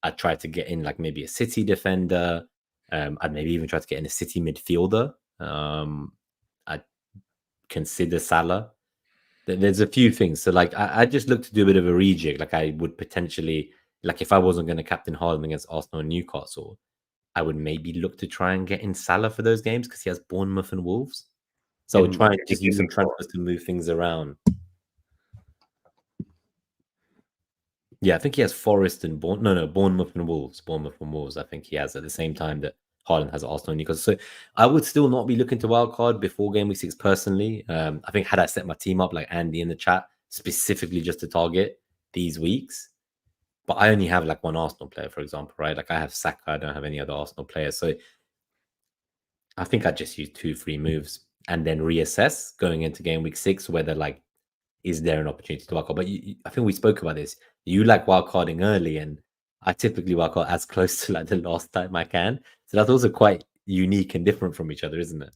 I'd try to get in like maybe a City defender. I'd maybe even try to get in a City midfielder. I'd consider Salah. There's a few things. So like I just look to do a bit of a rejig. Like I would potentially, like if I wasn't going to captain Haaland against Arsenal and Newcastle, I would maybe look to try and get in Salah for those games because he has Bournemouth and Wolves. So I would try and just use some transfers to move things around. Yeah, I think he has Forest and Bournemouth and Wolves. Bournemouth and Wolves, I think he has at the same time that Haaland has Arsenal and Newcastle. So I would still not be looking to wildcard before game week 6 personally. I think had I set my team up like Andy in the chat, specifically just to target these weeks. But I only have like one Arsenal player, for example, right? Like I have Saka, I don't have any other Arsenal players. So I think I'd just use 2 free moves and then reassess going into game week 6 whether like is there an opportunity to wildcard. But I think we spoke about this. You like wildcarding early, and I typically wildcard as close to like the last time I can. So that's also quite unique and different from each other, isn't it?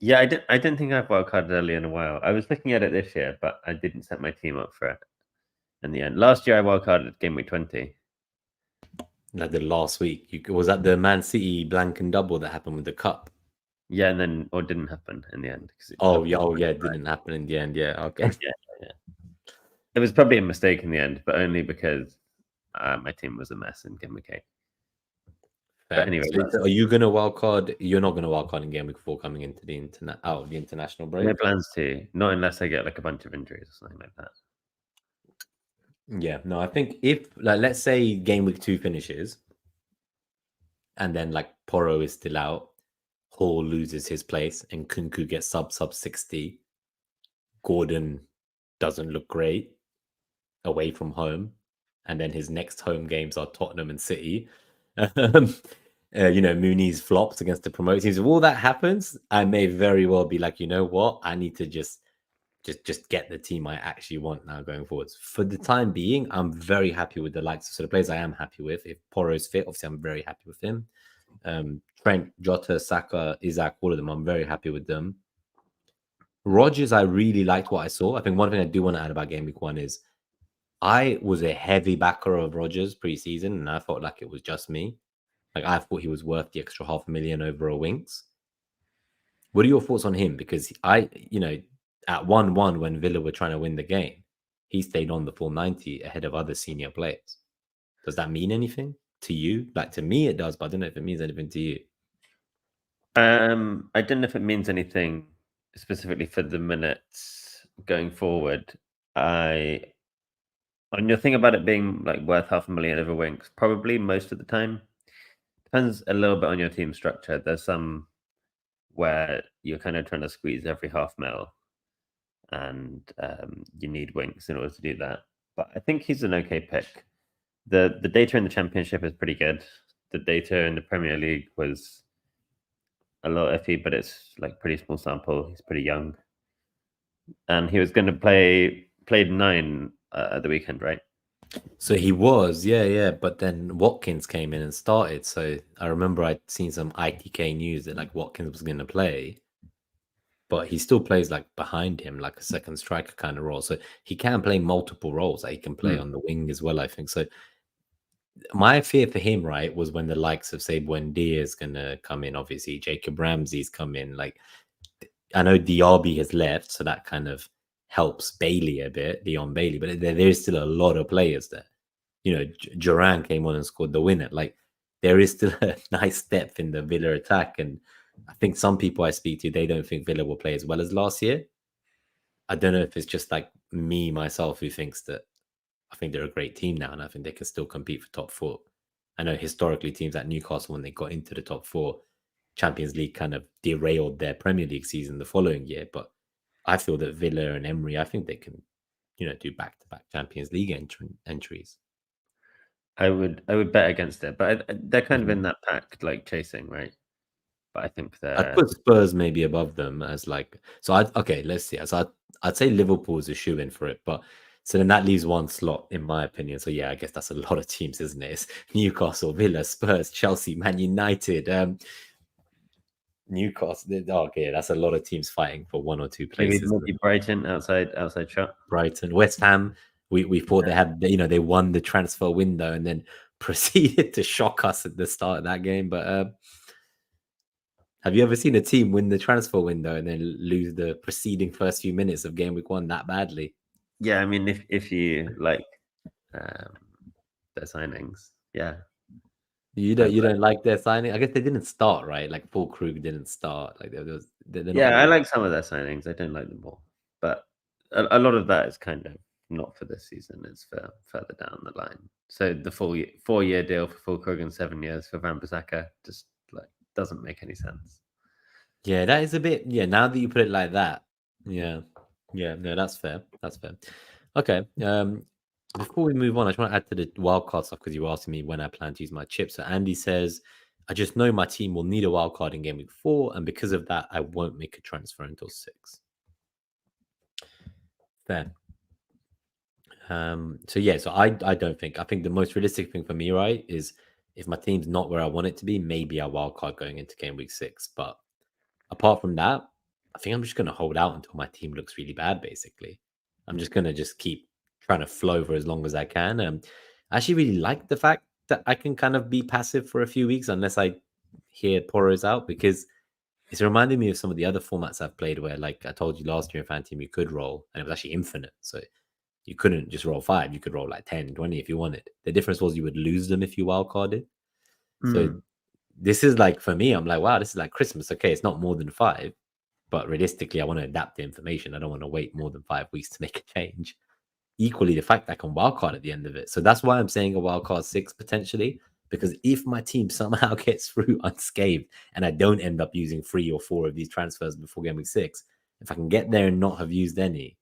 Yeah, I didn't think I've wildcarded early in a while. I was looking at it this year, but I didn't set my team up for it in the end. Last year I wildcarded Game Week 20. Like the last week, was that the Man City blank and double that happened with the cup? Yeah, and then or didn't happen in the end because Oh yeah, it didn't happen in the end. Yeah, okay. yeah. It was probably a mistake in the end, but only because my team was a mess in Game Week 8. But anyway, So are you gonna wildcard? You're not gonna wildcard in game week 4 coming into the the international break. no plans to, not unless I get like a bunch of injuries or something like that. Yeah, no, I think if like let's say game week 2 finishes, and then like Poro is still out, Hall loses his place, and Kunku gets sub 60. Gordon doesn't look great away from home, and then his next home games are Tottenham and City. Mooney's flops against the promoted teams. If all that happens, I may very well be like, you know what, I need to just get the team I actually want now going forwards. For the time being, I'm very happy with the likes of sort of players I am happy with. If Poro's fit, obviously I'm very happy with him. Trent, Jota, Saka, Isaac, all of them, I'm very happy with them. Rodgers, I really liked what I saw. I think one thing I do want to add about Game Week 1 is I was a heavy backer of Rodgers pre-season, and I felt like it was just me. Like I thought he was worth the extra 500,000 over a Winks. What are your thoughts on him? Because at 1-1 when Villa were trying to win the game, he stayed on the full 90 ahead of other senior players. Does that mean anything to you? Like to me, it does, but I don't know if it means anything to you. I don't know if it means anything specifically for the minutes going forward. On your thing about it being like worth 500,000 over Winks, probably most of the time. Depends a little bit on your team structure. There's some where you're kind of trying to squeeze every half mil, and you need Winks in order to do that. But I think he's an okay pick. The data in the Championship is pretty good. The data in the Premier League was a little iffy, but it's like pretty small sample. He's pretty young, and he was going to played 9 at the weekend, right? So he was, yeah. But then Watkins came in and started. So I remember I'd seen some ITK news that like Watkins was going to play, but he still plays like behind him, like a second striker kind of role. So he can play multiple roles. Like he can play on the wing as well, I think. So my fear for him, right, was when the likes of say Buendia is gonna come in. Obviously, Jacob Ramsey's come in. Like I know Diaby has left, so that kind of helps Bailey a bit, Leon Bailey. But there's still a lot of players there. Duran came on and scored the winner. Like there is still a nice depth in the Villa attack, and I think some people I speak to, they don't think Villa will play as well as last year. I don't know if it's just like me myself who thinks that I think they're a great team now, and I think they can still compete for top 4. I know historically teams like Newcastle, when they got into the top 4, Champions League kind of derailed their Premier League season the following year. But I feel that Villa and Emery, I think they can, do back-to-back Champions League entries. I would bet against it, but they're kind of in that pack, like chasing, right? But I think I'd they're put Spurs maybe above them as like so. Let's see. So I'd say Liverpool's a shoe in for it, but so then that leaves one slot in my opinion. So yeah, I guess that's a lot of teams, isn't it? It's Newcastle, Villa, Spurs, Chelsea, Man United, Newcastle. Okay, that's a lot of teams fighting for one or two places. maybe Brighton outside shot. Brighton, West Ham. We thought they had they won the transfer window and then proceeded to shock us at the start of that game, but. Have you ever seen a team win the transfer window and then lose the preceding first few minutes of game week 1 that badly? Yeah, I mean, if you like their signings, yeah. You don't like their signing? I guess they didn't start, right? Like Paul Krug didn't start. Like they're not Yeah, I like some of their signings. I don't like them all, but a lot of that is kind of not for this season. It's for further down the line. So the 4-year deal for Paul Krug and 7 years for Van Bissaka just like doesn't make any sense. Yeah, that is a bit. Yeah, now that you put it like that, yeah. No, that's fair. That's fair. Okay. Before we move on, I just want to add to the wildcard stuff because you were asking me when I plan to use my chips. So Andy says, I just know my team will need a wildcard in game week 4, and because of that, I won't make a transfer until 6. Fair. So I don't think. I think the most realistic thing for me, right, is if my team's not where I want it to be, maybe I wildcard going into game week 6. But apart from that, I think I'm just going to hold out until my team looks really bad, basically. I'm just going to just keep trying to flow for as long as I can. I actually really like the fact that I can kind of be passive for a few weeks unless I hear Poros out, because it's reminding me of some of the other formats I've played where, like I told you last year in Fan Team, you could roll and it was actually infinite. So you couldn't just roll 5, you could roll like 10, 20 if you wanted. The difference was you would lose them if you wildcarded. So this is like, for me, I'm like, wow, this is like Christmas. Okay, it's not more than 5, but realistically, I want to adapt the information. I don't want to wait more than 5 weeks to make a change. Equally, the fact that I can wildcard at the end of it. So that's why I'm saying a wildcard 6 potentially, because if my team somehow gets through unscathed and I don't end up using 3 or 4 of these transfers before game week 6, if I can get there and not have used any,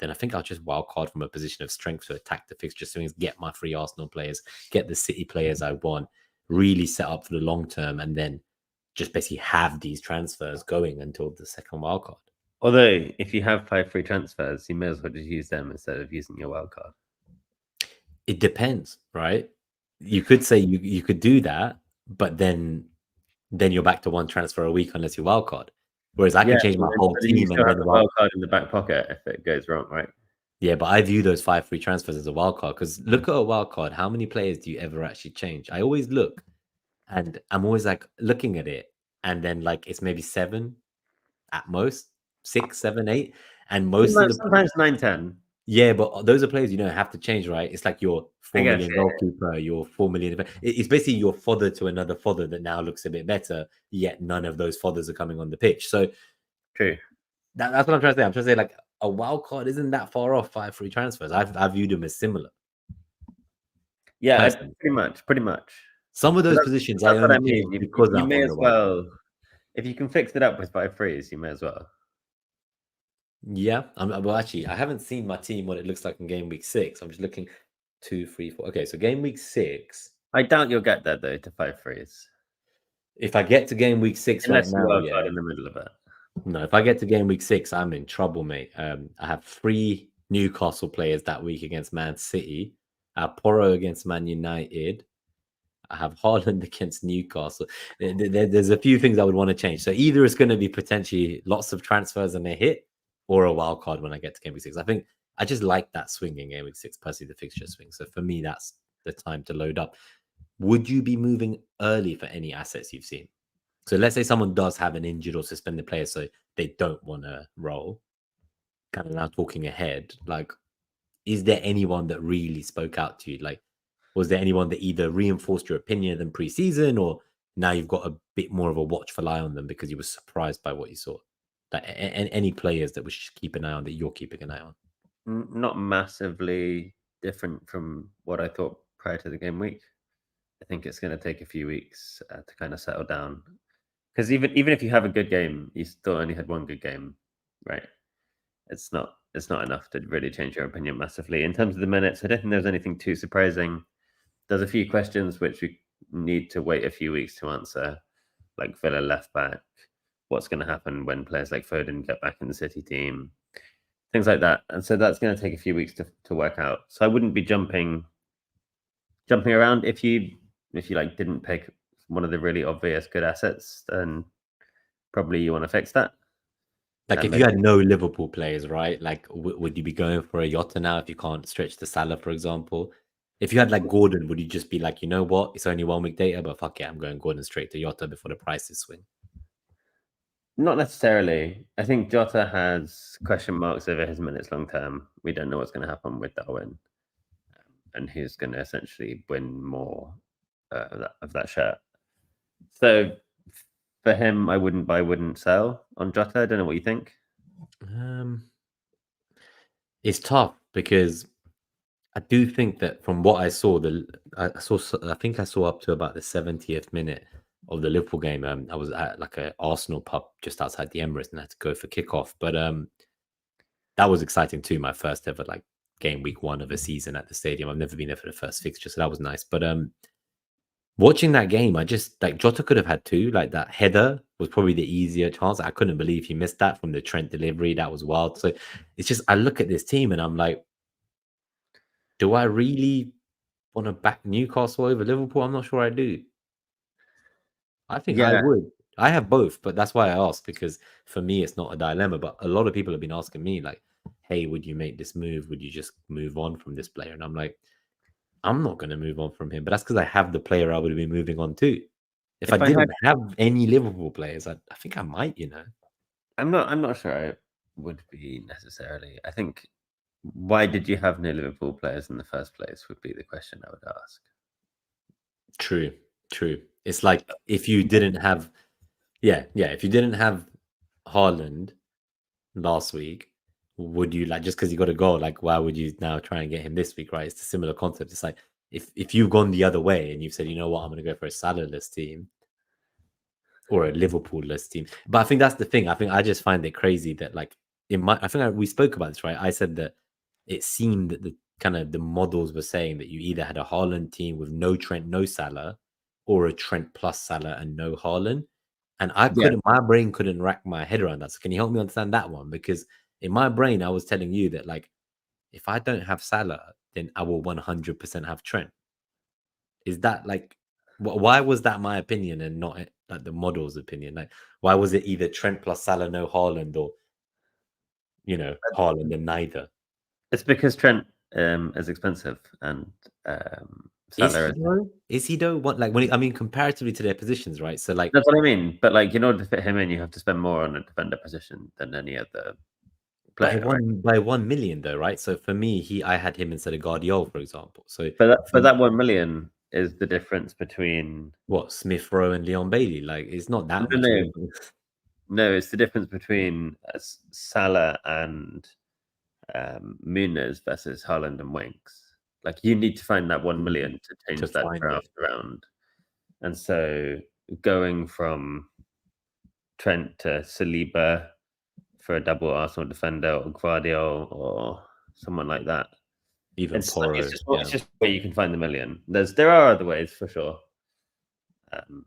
then I think I'll just wildcard from a position of strength to attack the fixture swings, get my 3 Arsenal players, get the City players I want, really set up for the long term, and then just basically have these transfers going until the second wildcard. Although, if you have 5 free transfers, you may as well just use them instead of using your wildcard. It depends, right? You could say you could do that, but then you're back to 1 transfer a week unless you wildcard. Whereas I can change my whole But then you team still and have then the wildcard in the back pocket if it goes wrong, right? Yeah, but I view those 5 free transfers as a wild card, because look at a wild card. How many players do you ever actually change? I always look, and I'm always like looking at it, and then like it's maybe 7 at most, 6, 7, 8, and most of the Sometimes 9, 10. yeah, but those are players you don't have to change, right? It's like your I 4 guess, million yeah. goalkeeper, your 4 million. It's basically your fodder to another fodder that now looks a bit better. Yet none of those fodders are coming on the pitch. So True. that's what I'm trying to say. I'm trying to say like a wild card isn't that far off 5 free transfers. I viewed them as similar. Yeah, Personally. pretty much. Some of those That's, positions that's I what I only mean. change because You I'm may on as the wild. well, if you can fix it up with 5 frees, you may as well. Yeah, well, actually, I haven't seen my team what it looks like in game week 6. I'm just looking 2, 3, 4. Okay, so game week 6. I doubt you'll get there though to 5 frees. If I get to game week 6 Unless right you now, wildcard in the middle of it. No, if I get to game week 6, I'm in trouble, mate. I have 3 Newcastle players that week against Man City. I have Porro against Man United. I have Haaland against Newcastle. There's a few things I would want to change. So either it's going to be potentially lots of transfers and a hit, or a wild card when I get to game week 6. I think I just like that swing in game week 6, personally, the fixture swing. So for me, that's the time to load up. Would you be moving early for any assets you've seen? So let's say someone does have an injured or suspended player, so they don't want to roll. Kind of now talking ahead, like, is there anyone that really spoke out to you? Like, was there anyone that either reinforced your opinion of them pre-season, or now you've got a bit more of a watchful eye on them because you were surprised by what you saw? Like, any players that we should keep an eye on that you're keeping an eye on? Not massively different from what I thought prior to the game week. I think it's going to take a few weeks to kind of settle down. Because even if you have a good game, you still only had 1 good game, right? It's not enough to really change your opinion massively. In terms of the minutes, I don't think there's anything too surprising. There's a few questions which we need to wait a few weeks to answer, like Villa left back, what's going to happen when players like Foden get back in the City team, things like that. And so that's going to take a few weeks to work out. So I wouldn't be jumping around if you like didn't pick one of the really obvious good assets, then probably you want to fix that. Like, if Maybe. you had no Liverpool players, right? Like, would you be going for a Jota now if you can't stretch the Salah, for example? If you had like Gordon, would you just be like, you know what? It's only 1 week data, but fuck it, I'm going Gordon straight to Jota before the prices swing. Not necessarily. I think Jota has question marks over his minutes long term. We don't know what's going to happen with Darwin, and who's going to essentially win more of that shirt. So for him, I wouldn't buy, wouldn't sell on Jota. I don't know what you think. It's tough because I do think that from what I saw, I think I saw up to about the 70th minute of the Liverpool game. I was at like an Arsenal pub just outside the Emirates and I had to go for kickoff. But that was exciting too. My first ever like game week 1 of a season at the stadium. I've never been there for the first fixture, so that was nice. But watching that game, I just like Jota could have had 2. Like, that header was probably the easier chance. I couldn't believe he missed that from the Trent delivery. That was wild. So it's just, I look at this team and I'm like, do I really want to back Newcastle over Liverpool? I'm not sure I do. I think I Yeah, would. I have both, but that's why I ask, because for me it's not a dilemma. But a lot of people have been asking me like, "Hey, would you make this move? Would you just move on from this player?" And I'm like, I'm not going to move on from him. But that's because I have the player I would be moving on to. If I if I had, didn't have any Liverpool players, I think I might. I'm not sure I would be necessarily. I think why did you have no Liverpool players in the first place would be the question I would ask. True, true. It's like if you didn't have, yeah, if you didn't have Haaland last week, would you like just because you got a goal? Like, why would you now try and get him this week? Right? It's a similar concept. It's like if you've gone the other way and you've said, you know what, I'm going to go for a Salah-less team or a Liverpool-less team. But I think that's the thing. I think I just find it crazy that like we spoke about this, right? I said that it seemed that the kind of the models were saying that you either had a Haaland team with no Trent, no Salah, or a Trent plus Salah and no Haaland. And Yeah, my brain couldn't rack my head around that. So can you help me understand that one? Because in my brain, I was telling you that like if I don't have Salah, then I will 100% have Trent. Is that like why was that my opinion and not like the model's opinion? Like why was it either Trent plus Salah, no Haaland, or Haaland and neither? it's because Trent is expensive and Is Salah he is. though? Is he though? What like I mean, comparatively to their positions, right? So like That's what I mean. But like, in order to fit him in, you have to spend more on a defender position than any other by player, right? by 1 million though, right? So for me, I had him instead of Guardiola, for example. So But for that 1 million is the difference between. what Smith Rowe and Leon Bailey, like it's not No, that much of a no, difference. no. It's the difference between Salah and Muniz versus Haaland and Winks. Like you need to find that 1 million to To change that find draft it. around. And so going from Trent to Saliba for a double Arsenal defender or Guardiola or someone like that. Even Porro, It's yeah. just where you can find the million. There are other ways for sure, um,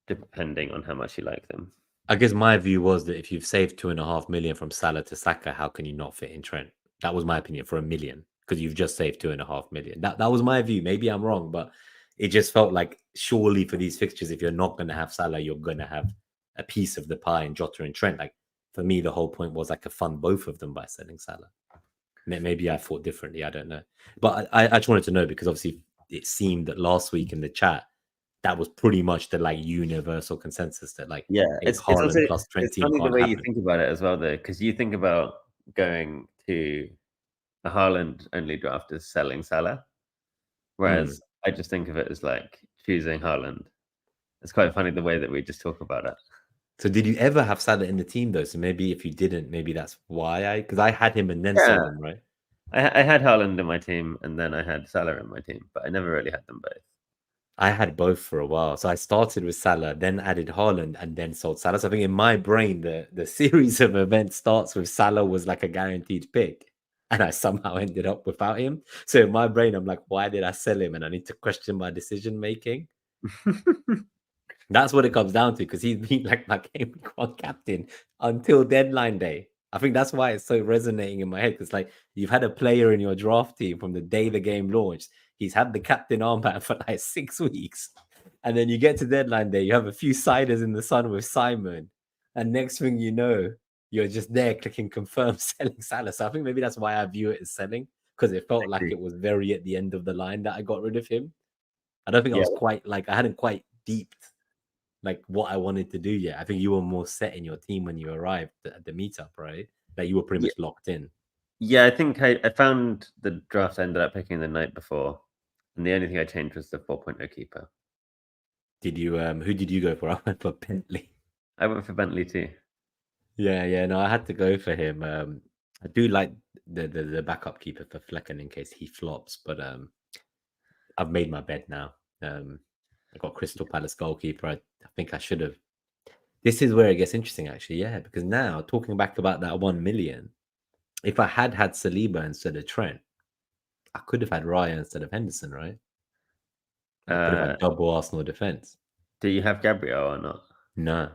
depending on how much you like them. I guess my view was that if you've saved 2.5 million from Salah to Saka, how can you not fit in Trent? That was my opinion for 1 million because you've just saved 2.5 million. That was my view. Maybe I'm wrong, but it just felt like surely for these fixtures, if you're not going to have Salah, you're going to have a piece of the pie in Jota and Trent. Like for me, the whole point was I could fund both of them by selling Salah. Maybe I thought differently. I don't know, but I just wanted to know because obviously it seemed that last week in the chat that was pretty much the like universal consensus that like Yeah, a it's also Haaland plus Trent it's team funny the can't way you happen. think about it as well, though, because you think about going to a Haaland only draft as selling Salah, Mm. whereas I just think of it as like choosing Haaland. It's quite funny the way that we just talk about it. So did you ever have Salah in the team though? So maybe if you didn't, maybe that's why because I had him and then Yeah, sold him, right? I had Haaland in my team, and then I had Salah in my team, but I never really had them both. I had both for a while. So I started with Salah, then added Haaland, and then sold Salah. So I think in my brain, the series of events starts with Salah was like a guaranteed pick. And I somehow ended up without him. So in my brain, I'm like, why did I sell him? And I need to question my decision making. That's what it comes down to because he's been like my Game Week 1 captain until deadline day. I think that's why it's so resonating in my head because like you've had a player in your draft team from the day the game launched. He's had the captain armband for like 6 weeks. And then you get to deadline day, you have a few ciders in the sun with Simon. And next thing you know, you're just there clicking confirm selling Salah. So I think maybe that's why I view it as selling because it felt like it was very at the end of the line that I got rid of him. I don't think I Yeah, was quite like I hadn't quite deeped like what I wanted to do yet. I think you were more set in your team when you arrived at the meetup, right? Like you were pretty yeah, much locked in. yeah. I think I found the draft I ended up picking the night before, and the only thing I changed was the 4.0 keeper. Did you who did you go for? I went for Bentley. I went for Bentley too. Yeah, no, I had to go for him. I do like the backup keeper for Flecken in case he flops, but I've made my bed now. I got Crystal Palace goalkeeper. I think I should have. This is where it gets interesting, actually. Yeah, because now talking back about that 1 million, if I had had Saliba instead of Trent, I could have had Raya instead of Henderson, right? I could have Uh, had double Arsenal defense. do you have Gabriel or not? No.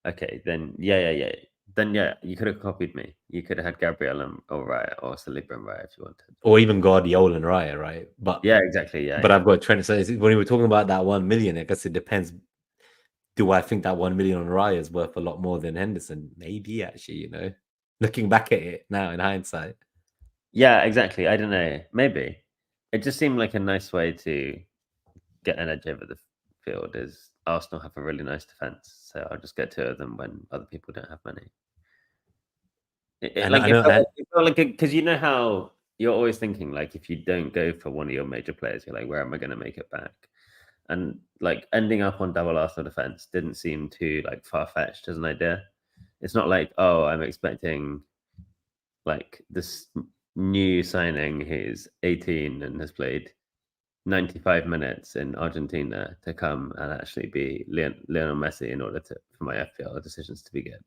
Okay, then yeah. then yeah, you could have copied me. You could have had Gabriel or Raya or Saliba and Raya if you wanted. Or even Guardiola and Raya, right? But Yeah, exactly. Yeah, but yeah. I've got Trent. So when we were talking about that 1 million, I guess it depends. Do I think that 1 million on Raya is worth a lot more than Henderson? Maybe, actually, looking back at it now in hindsight. Yeah, exactly. I don't know. Maybe it just seemed like a nice way to get an edge over the field. Is Arsenal have a really nice defense, so I'll just get two of them when other people don't have many. I know, Like I know. it felt like because you know how you're always thinking like if you don't go for one of your major players, you're like, where am I going to make it back? And like ending up on double Arsenal defense didn't seem too like far fetched as an idea. It's not like, oh, I'm expecting like this new signing who's 18 and has played 95 minutes in Argentina to come and actually be Lionel Messi in order for my FPL decisions to be good.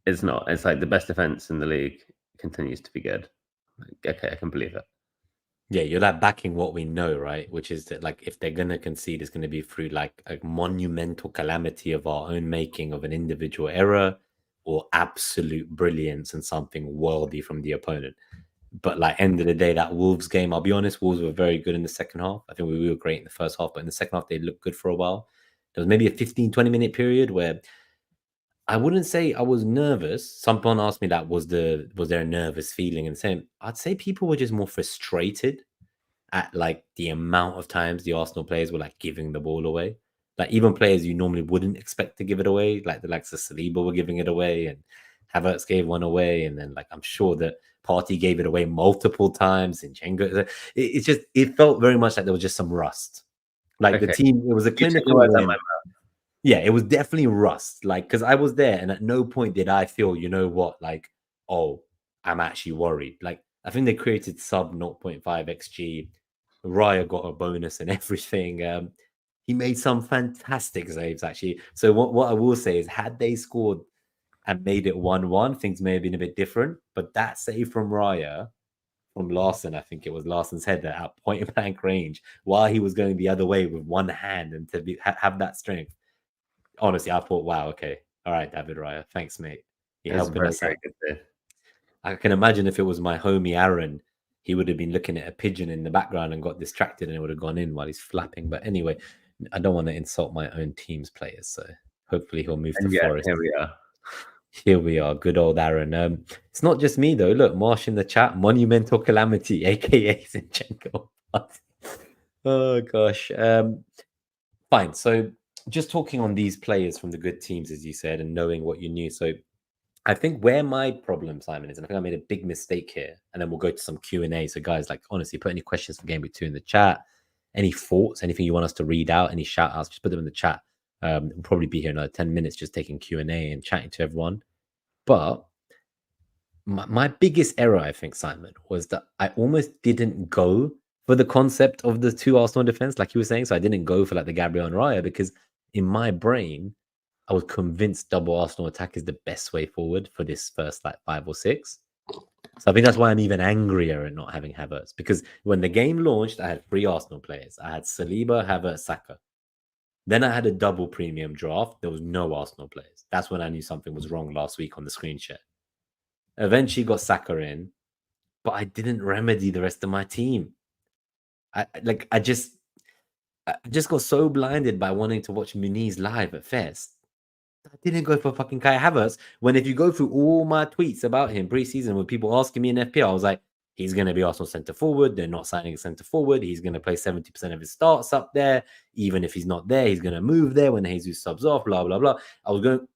It's not. It's like the best defense in the league continues to be good. Like, okay, I can believe it. Yeah, you're like backing what we know, right? Which is that like if they're gonna concede, it's gonna be through like a monumental calamity of our own making of an individual error or absolute brilliance and something worldy from the opponent. But like end of the day, that Wolves game, I'll be honest, Wolves were very good in the second half. I think we were great in the first half, but in the second half, they looked good for a while. There was maybe a 15, 20-minute period where I wouldn't say I was nervous. Someone asked me that was there a nervous feeling and saying I'd say people were just more frustrated at like the amount of times the Arsenal players were like giving the ball away. Like even players you normally wouldn't expect to give it away, like the likes of Saliba were giving it away, and Havertz gave one away, and then like I'm sure that Party gave it away multiple times, and Jenga. It's just it felt very much like there was just some rust. Like the Okay, team, it was a you took the clinical words out of my win. Yeah, it was definitely rust. Like, because I was there, and at no point did I feel, you know what, like, oh, I'm actually worried. Like, I think they created sub 0.5 XG. Raya got a bonus and everything. He made some fantastic saves, actually. So what I will say is, had they scored and made it 1-1, things may have been a bit different. But that save from Raya, from Larson, I think it was Larson's header at point blank range, while he was going the other way with one hand and to have that strength. Honestly, I thought, wow, okay. All right, David Raya. Thanks, mate. You're It was helping very, us very out. good there. I can imagine if it was my homie Aaron, he would have been looking at a pigeon in the background and got distracted and it would have gone in while he's flapping. But anyway, I don't want to insult my own team's players. So hopefully he'll move to And yeah, Forest. here we are. Here we are. Good old Aaron. It's not just me, though. Look, Marsh in the chat, monumental calamity, aka Zinchenko. Oh, gosh. Fine. So just talking on these players from the good teams, as you said, and knowing what you knew. So I think where my problem, Simon, is, and I think I made a big mistake here, and then we'll go to some Q&A. So guys, like, honestly, put any questions for Gameweek 2 in the chat, any thoughts, anything you want us to read out, any shout outs, just put them in the chat. We'll probably be here another 10 minutes just taking Q&A and chatting to everyone. But my biggest error, I think, Simon, was that I almost didn't go for the concept of the two Arsenal defense, like you were saying. So I didn't go for like the Gabriel and Raya because in my brain, I was convinced double Arsenal attack is the best way forward for this first like 5 or 6. So I think that's why I'm even angrier at not having Havertz, because when the game launched, I had 3 Arsenal players. I had Saliba, Havertz, Saka. Then I had a double premium draft. There was no Arsenal players. That's when I knew something was wrong last week on the screen share. Eventually got Saka in, but I didn't remedy the rest of my team. I just got so blinded by wanting to watch Muniz live at Fest. I didn't go for fucking Kai Havertz. When if you go through all my tweets about him preseason with people asking me in FPL, I was like, he's going to be Arsenal centre forward. They're not signing a centre forward. He's going to play 70% of his starts up there. Even if he's not there, he's going to move there when Jesus subs off, blah, blah, blah.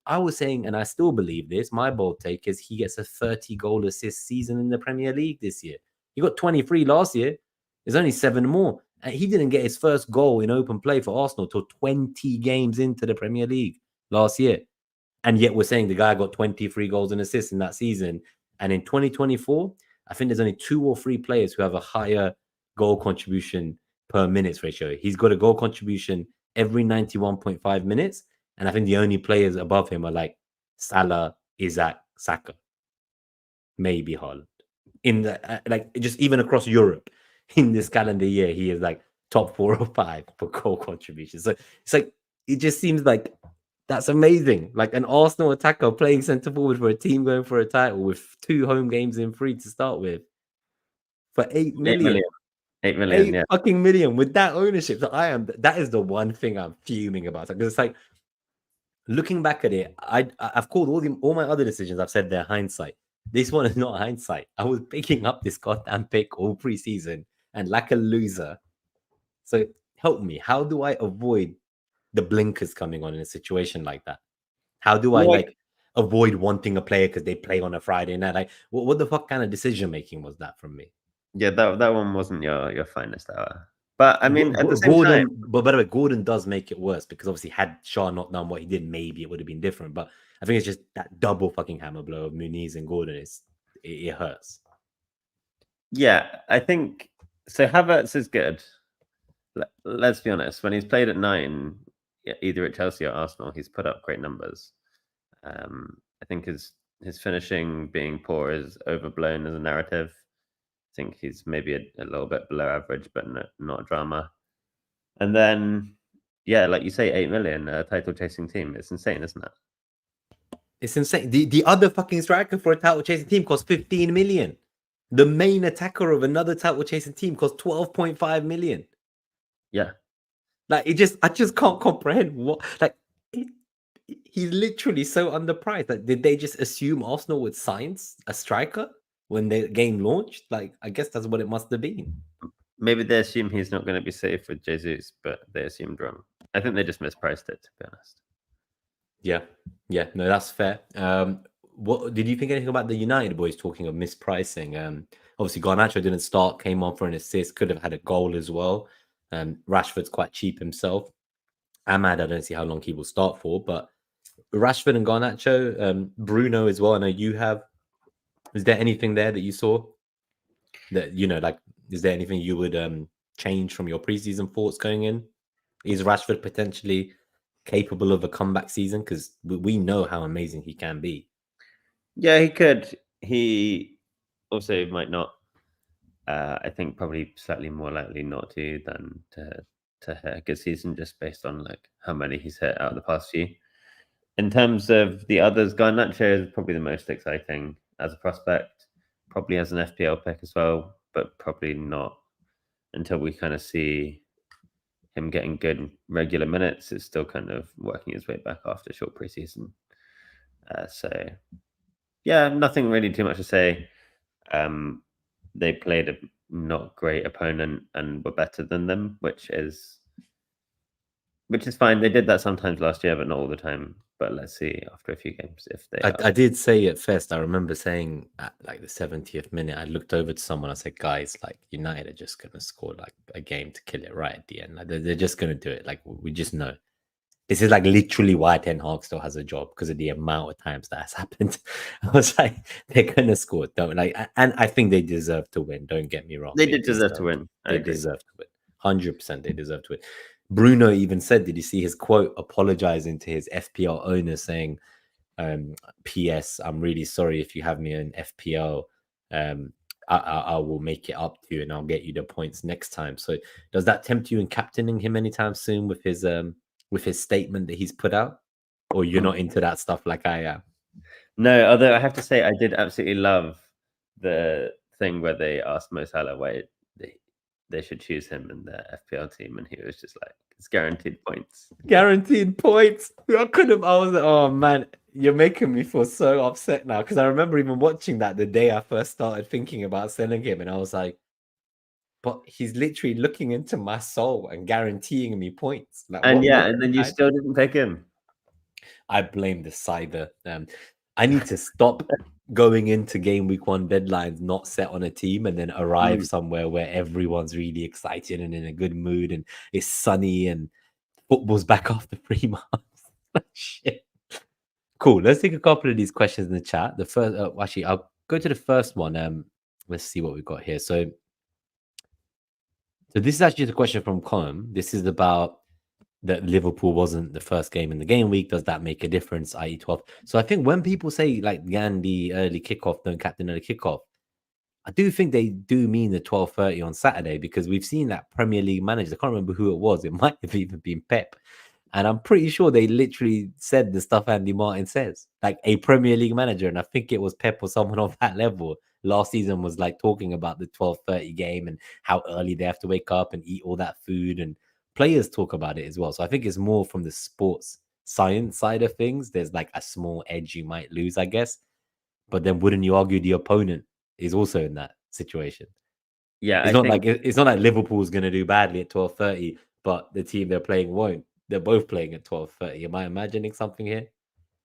I was saying, and I still believe this, my bold take is he gets a 30 goal assist season in the Premier League this year. He got 23 last year. There's only 7 more. And he didn't get his first goal in open play for Arsenal till 20 games into the Premier League last year. And yet we're saying the guy got 23 goals and assists in that season. And in 2024, I think there's only 2 or 3 players who have a higher goal contribution per minutes ratio. He's got a goal contribution every 91.5 minutes. And I think the only players above him are like Salah, Isaac, Saka, maybe Haaland. In the like just even across Europe in this calendar year, he is like top 4 or 5 for goal contribution. So it's like it just seems like That's amazing. Like an Arsenal attacker playing centre forward for a team going for a title with 2 home games in 3 to start with for 8 8 million. million. 8 million, 8 yeah. fucking million with that ownership. So that is the one thing I'm fuming about. Because it's like looking back at it, I've called all my other decisions. I've said they're hindsight. This one is not hindsight. I was picking up this goddamn pick all preseason and like a loser. So help me. How do I avoid the blinkers coming on in a situation like that? How do I Well, like avoid wanting a player because they play on a Friday night? Like, what the fuck kind of decision making was that from me? yeah, that one wasn't your finest hour. But I mean, at the same time, Gordon, but by the way, Gordon does make it worse because obviously, had Shaw not done what he did, maybe it would have been different. But I think it's just that double fucking hammer blow of Muniz and Gordon it hurts. yeah, I think so. Havertz is good. Let's be honest. When he's played at 9, either at Chelsea or Arsenal, he's put up great numbers. I think his finishing being poor is overblown as a narrative. I think he's maybe a little bit below average, but not a drama. And then, yeah, like you say, 8 million, a title chasing team. It's insane, isn't it? It's insane. The other fucking striker for a title chasing team costs 15 million. The main attacker of another title chasing team costs 12.5 million. Yeah. Like I just can't comprehend what like he's literally so underpriced. Like, did they just assume Arsenal would sign a striker when the game launched? Like, I guess that's what it must have been. Maybe they assume he's not going to be safe with Jesus, but they assumed wrong. I think they just mispriced it, to be honest. Yeah, no, that's fair. What did you think anything about the United boys talking of mispricing? Obviously Garnacho didn't start, came on for an assist, could have had a goal as well. Rashford's quite cheap himself. Ahmad, I don't see how long he will start for, but Rashford and Garnacho, Bruno as well. I know you have. Is there anything there that you saw that like? Is there anything you would change from your preseason thoughts going in? Is Rashford potentially capable of a comeback season? Because we know how amazing he can be. Yeah, he could. He also might not. I think probably slightly more likely not to than to hit a good season, just based on like how many he's hit out of the past few. In terms of the others, Garnacho is probably the most exciting as a prospect, probably as an FPL pick as well, but probably not until we kind of see him getting good regular minutes. It's still kind of working his way back after short preseason. So, yeah, nothing really too much to say. They played a not great opponent and were better than them, which is fine. They did that sometimes last year, but not all the time. But let's see after a few games if they I did say at first, I remember saying at like the 70th minute, I looked over to someone, I said, guys, like United are just going to score like a game to kill it right at the end. Like they're just going to do it. Like we just know. This is like literally why Ten Hag still has a job because of the amount of times that has happened. I was like, they're going to score. Don't like, and I think they deserve to win. Don't get me wrong. They did deserve to win. They deserve to win. 100% they deserve to win. Bruno even said, did you see his quote apologizing to his FPL owner saying, PS, I'm really sorry if you have me in FPL. I will make it up to you and I'll get you the points next time. So does that tempt you in captaining him anytime soon with his statement that he's put out? Or you're not into that stuff like I am? No, although I have to say I did absolutely love the thing where they asked Mo Salah why they should choose him in the FPL team, and he was just like, "It's guaranteed points." Guaranteed points. I was like, oh man, you're making me feel so upset now because I remember even watching that the day I first started thinking about selling him, and I was like, but he's literally looking into my soul and guaranteeing me points. Like, And what and then you still didn't pick him. I blame the cyber. I need to stop going into game week 1 deadlines not set on a team and then arrive somewhere where everyone's really excited and in a good mood and it's sunny and football's back after 3 months. Shit. Cool. Let's take a couple of these questions in the chat. The first, actually, I'll go to the first one. Let's see what we've got here. So this is actually the question from Colin. This is about that Liverpool wasn't the first game in the game week. Does that make a difference, i.e. 12? So I think when people say like Gandhi early kickoff, don't captain early kickoff, I do think they do mean the 12:30 on Saturday because we've seen that Premier League manager. I can't remember who it was. It might have even been Pep. And I'm pretty sure they literally said the stuff Andy Martin says, like a Premier League manager. And I think it was Pep or someone of that level last season was like talking about the 12:30 game and how early they have to wake up and eat all that food. And players talk about it as well. So I think it's more from the sports science side of things. There's like a small edge you might lose, I guess. But then wouldn't you argue the opponent is also in that situation? Yeah, It's I not think like it's not like Liverpool's going to do badly at 12:30, but the team they're playing won't. They're both playing at 12:30. Am I imagining something here?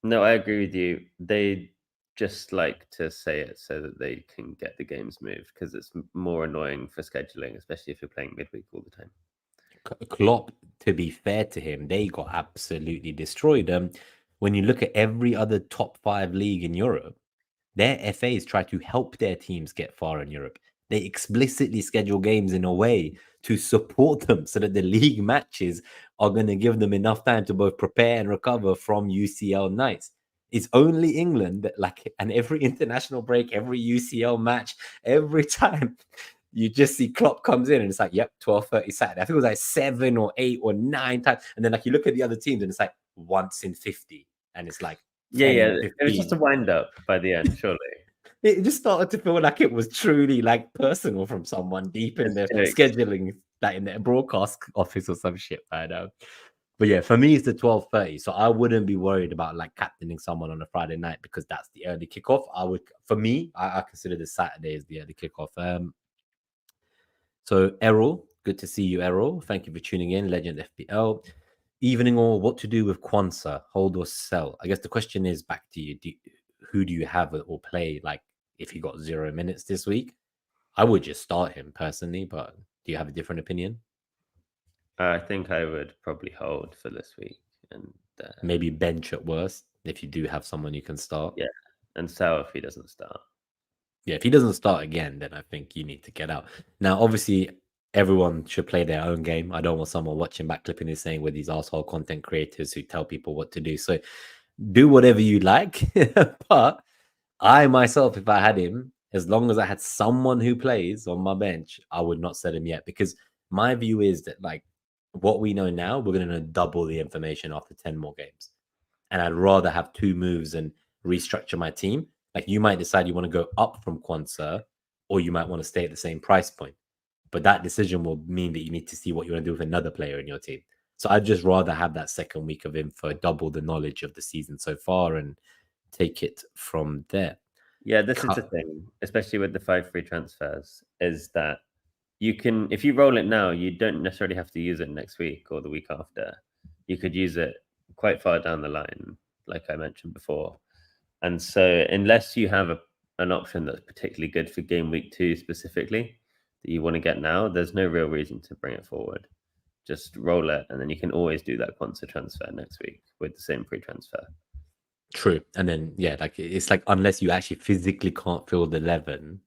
no, I agree with you. They just like to say it so that they can get the games moved because it's more annoying for scheduling, especially if you're playing midweek all the time. Klopp, to be fair to him, they got absolutely destroyed. When you look at every other top five league in Europe, their FAs try to help their teams get far in Europe. They explicitly schedule games in a way to support them so that the league matches are going to give them enough time to both prepare and recover from UCL nights. It's only England that, like, and every international break, every UCL match, every time you just see Klopp comes in and it's like, yep, 12:30 Saturday. I think it was like 7 or 8 or 9 times. And then, like, you look at the other teams and it's like once in 50. And it's like Yeah, 10 yeah. in It was just 15. a wind up by the end, surely. It just started to feel like it was truly like personal from someone deep in Just the jokes. scheduling, like in their broadcast office or some shit. I know. But yeah, for me, it's the 12:30. So I wouldn't be worried about like captaining someone on a Friday night because that's the early kickoff. I would, for me, I consider the Saturday as the early kickoff. So Errol, good to see you, Errol. Thank you for tuning in, Legend FPL. Evening or what to do with Kwanzaa, hold or sell? I guess the question is back to you. Who do you have or play? Like if he got 0 minutes this week, I would just start him personally. But do you have a different opinion? I think I would probably hold for this week and Maybe bench at worst if you do have someone you can start. yeah, and sell if he doesn't start. Yeah, if he doesn't start again, then I think you need to get out. Now, obviously, everyone should play their own game. I don't want someone watching back clipping this saying we're these asshole content creators who tell people what to do. So do whatever you like. But I myself, if I had him, as long as I had someone who plays on my bench, I would not set him yet because my view is that like what we know now, we're going to double the information after 10 more games. And I'd rather have two moves and restructure my team. Like you might decide you want to go up from Kwanzaa or you might want to stay at the same price point. But that decision will mean that you need to see what you want to do with another player in your team. So I'd just rather have that second week of info, double the knowledge of the season so far, and take it from there. Yeah, this is the thing, especially with the 5 free transfers, is that you can, if you roll it now, you don't necessarily have to use it next week or the week after. You could use it quite far down the line, like I mentioned before. And so, unless you have an option that's particularly good for game week 2 specifically that you want to get now, there's no real reason to bring it forward. Just roll it, and then you can always do that Quanza transfer next week with the same free transfer. True. And then, yeah, like it's like unless you actually physically can't fill the 11,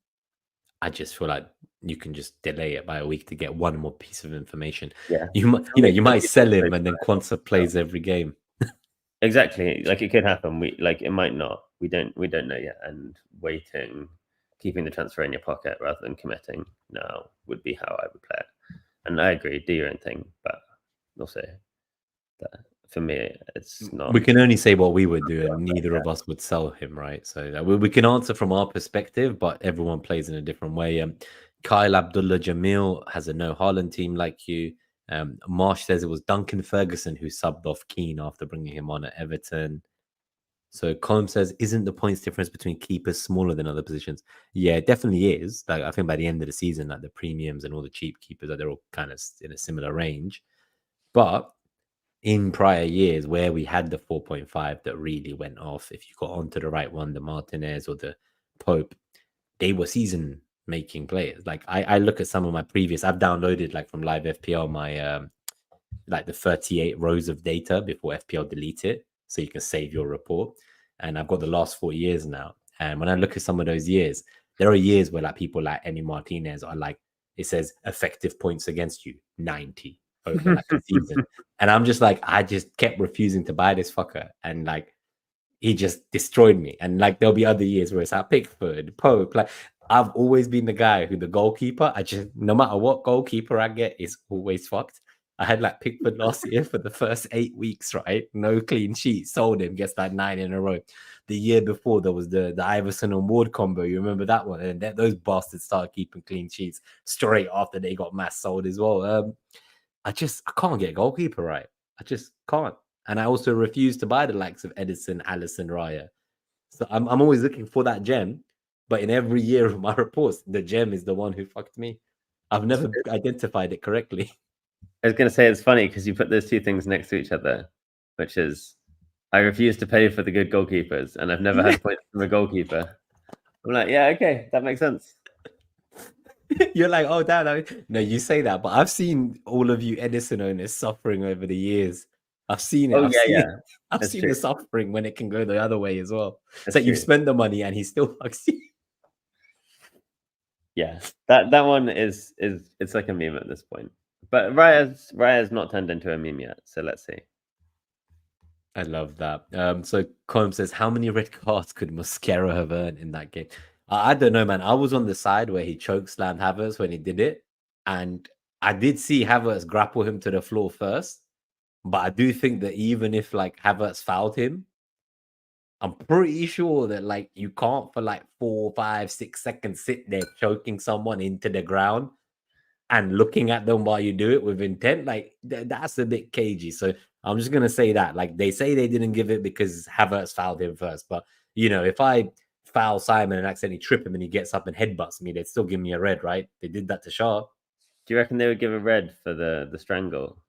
I just feel like you can just delay it by a week to get one more piece of information. Yeah. You might, you might sell him and then Quanza plays every game. Exactly. Like it could happen. It might not. We don't know yet. And waiting, keeping the transfer in your pocket rather than committing now would be how I would play it. And I agree, do your own thing, but also that for me it's not. We can only say what we would do, and neither of us would sell him, right? So we can answer from our perspective, but everyone plays in a different way. Kyle Abdullah Jamil has a no Haaland team like you. Marsh says it was Duncan Ferguson who subbed off Keane after bringing him on at Everton. So Colm says, isn't the points difference between keepers smaller than other positions? Yeah, it definitely is. Like I think by the end of the season, like the premiums and all the cheap keepers, they're all kind of in a similar range. But in prior years where we had the 4.5 that really went off, if you got onto the right one, the Martinez or the Pope, they were season making players. Like I look at some of my previous, I've downloaded like from Live FPL my like the 38 rows of data before FPL delete it so you can save your report. And I've got the last 4 years now. And when I look at some of those years, there are years where like people like Emi Martinez are like, it says effective points against you 90 over like a season. And I'm just like, I just kept refusing to buy this fucker. And like, he just destroyed me. And like, there'll be other years where it's like Pickford, Pope. Like, I've always been the guy who the goalkeeper, I just, no matter what goalkeeper I get, is always fucked. I had like Pickford last year for the first 8 weeks, right? No clean sheet. Sold him, gets that 9 in a row. The year before, there was the Iverson and Ward combo. You remember that one? And those bastards started keeping clean sheets straight after they got mass sold as well. I can't get a goalkeeper right. I just can't. And I also refuse to buy the likes of Edison, Allison, Raya. So I'm always looking for that gem. But in every year of my reports, the gem is the one who fucked me. I've never identified it correctly. I was going to say it's funny because you put those two things next to each other, which is I refuse to pay for the good goalkeepers, and I've never had points from a goalkeeper. I'm like, yeah, okay, that makes sense. You're like, oh, damn. No, you say that, but I've seen all of you Edison owners suffering over the years. I've seen it. Oh, yeah. I've That's seen true. the suffering when it can go the other way as well. That's So you've true. spent the money and he still fucks you. Yeah, that one is it's like a meme at this point. But Raya's not turned into a meme yet, so let's see. I love that. So Colm says, how many red cards could Mosquera have earned in that game? I don't know, man. I was on the side where he chokeslammed Havertz when he did it, and I did see Havertz grapple him to the floor first. But I do think that even if like Havertz fouled him, I'm pretty sure that like you can't for like 4, 5, 6 seconds sit there choking someone into the ground and looking at them while you do it with intent. Like that's a bit cagey. So I'm just gonna say that. Like they say they didn't give it because Havertz fouled him first. But you know, if I foul Simon and accidentally trip him and he gets up and headbutts me, they'd still give me a red, right? They did that to Shaw. Do you reckon they would give a red for the strangle?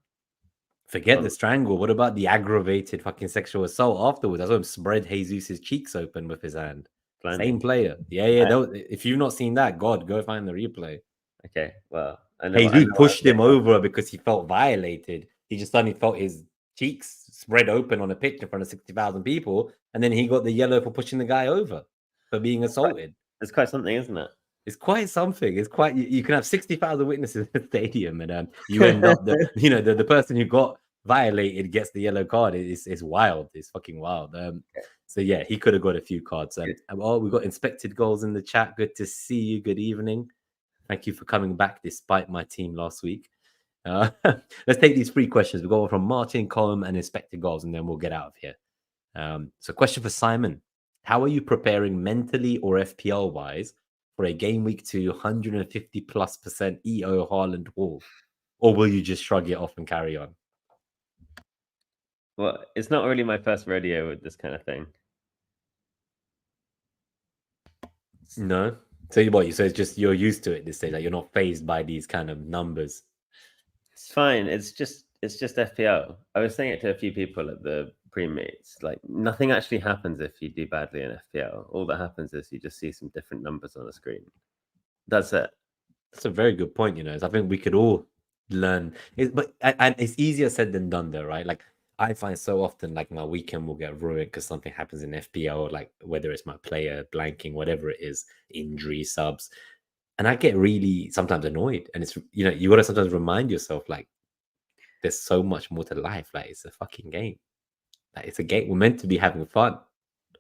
Forget the strangle. What about the aggravated fucking sexual assault afterwards? I saw him spread Jesus' cheeks open with his hand. Blimey. Same player. Yeah. If you've not seen that, God, go find the replay. Okay, well, I know. Jesus pushed him over because he felt violated. He just suddenly felt his cheeks spread open on a pitch in front of 60,000 people, and then he got the yellow for pushing the guy over for being assaulted. It's quite something, isn't it? It's quite something. It's quite. You can have 60,000 witnesses in the stadium, and you end up the person who got violated gets the yellow card. It's wild. It's fucking wild. So yeah, he could have got a few cards. We got inspected goals in the chat. Good to see you. Good evening. Thank you for coming back despite my team last week. Let's take these 3 questions. We'll go from Martin, Colm, and inspected goals, and then we'll get out of here. So question for Simon. How are you preparing mentally or FPL wise for a game week 2 150+% EO Haaland haul? Or will you just shrug it off and carry on? Well, it's not really my first rodeo with this kind of thing. No? So what? So it's just you're used to it this stage. Like you're not phased by these kind of numbers. It's fine. It's just FPL. I was saying it to a few people at the pre-meets. Like nothing actually happens if you do badly in FPL. All that happens is you just see some different numbers on the screen. That's it. That's a very good point. I think we could all learn it, but and it's easier said than done, though, right? Like I find so often, like my weekend will get ruined because something happens in FPL, like whether it's my player blanking, whatever it is, injury, subs, and I get really sometimes annoyed. And it's you got to sometimes remind yourself, like there's so much more to life. Like it's a fucking game. Like it's a game. We're meant to be having fun.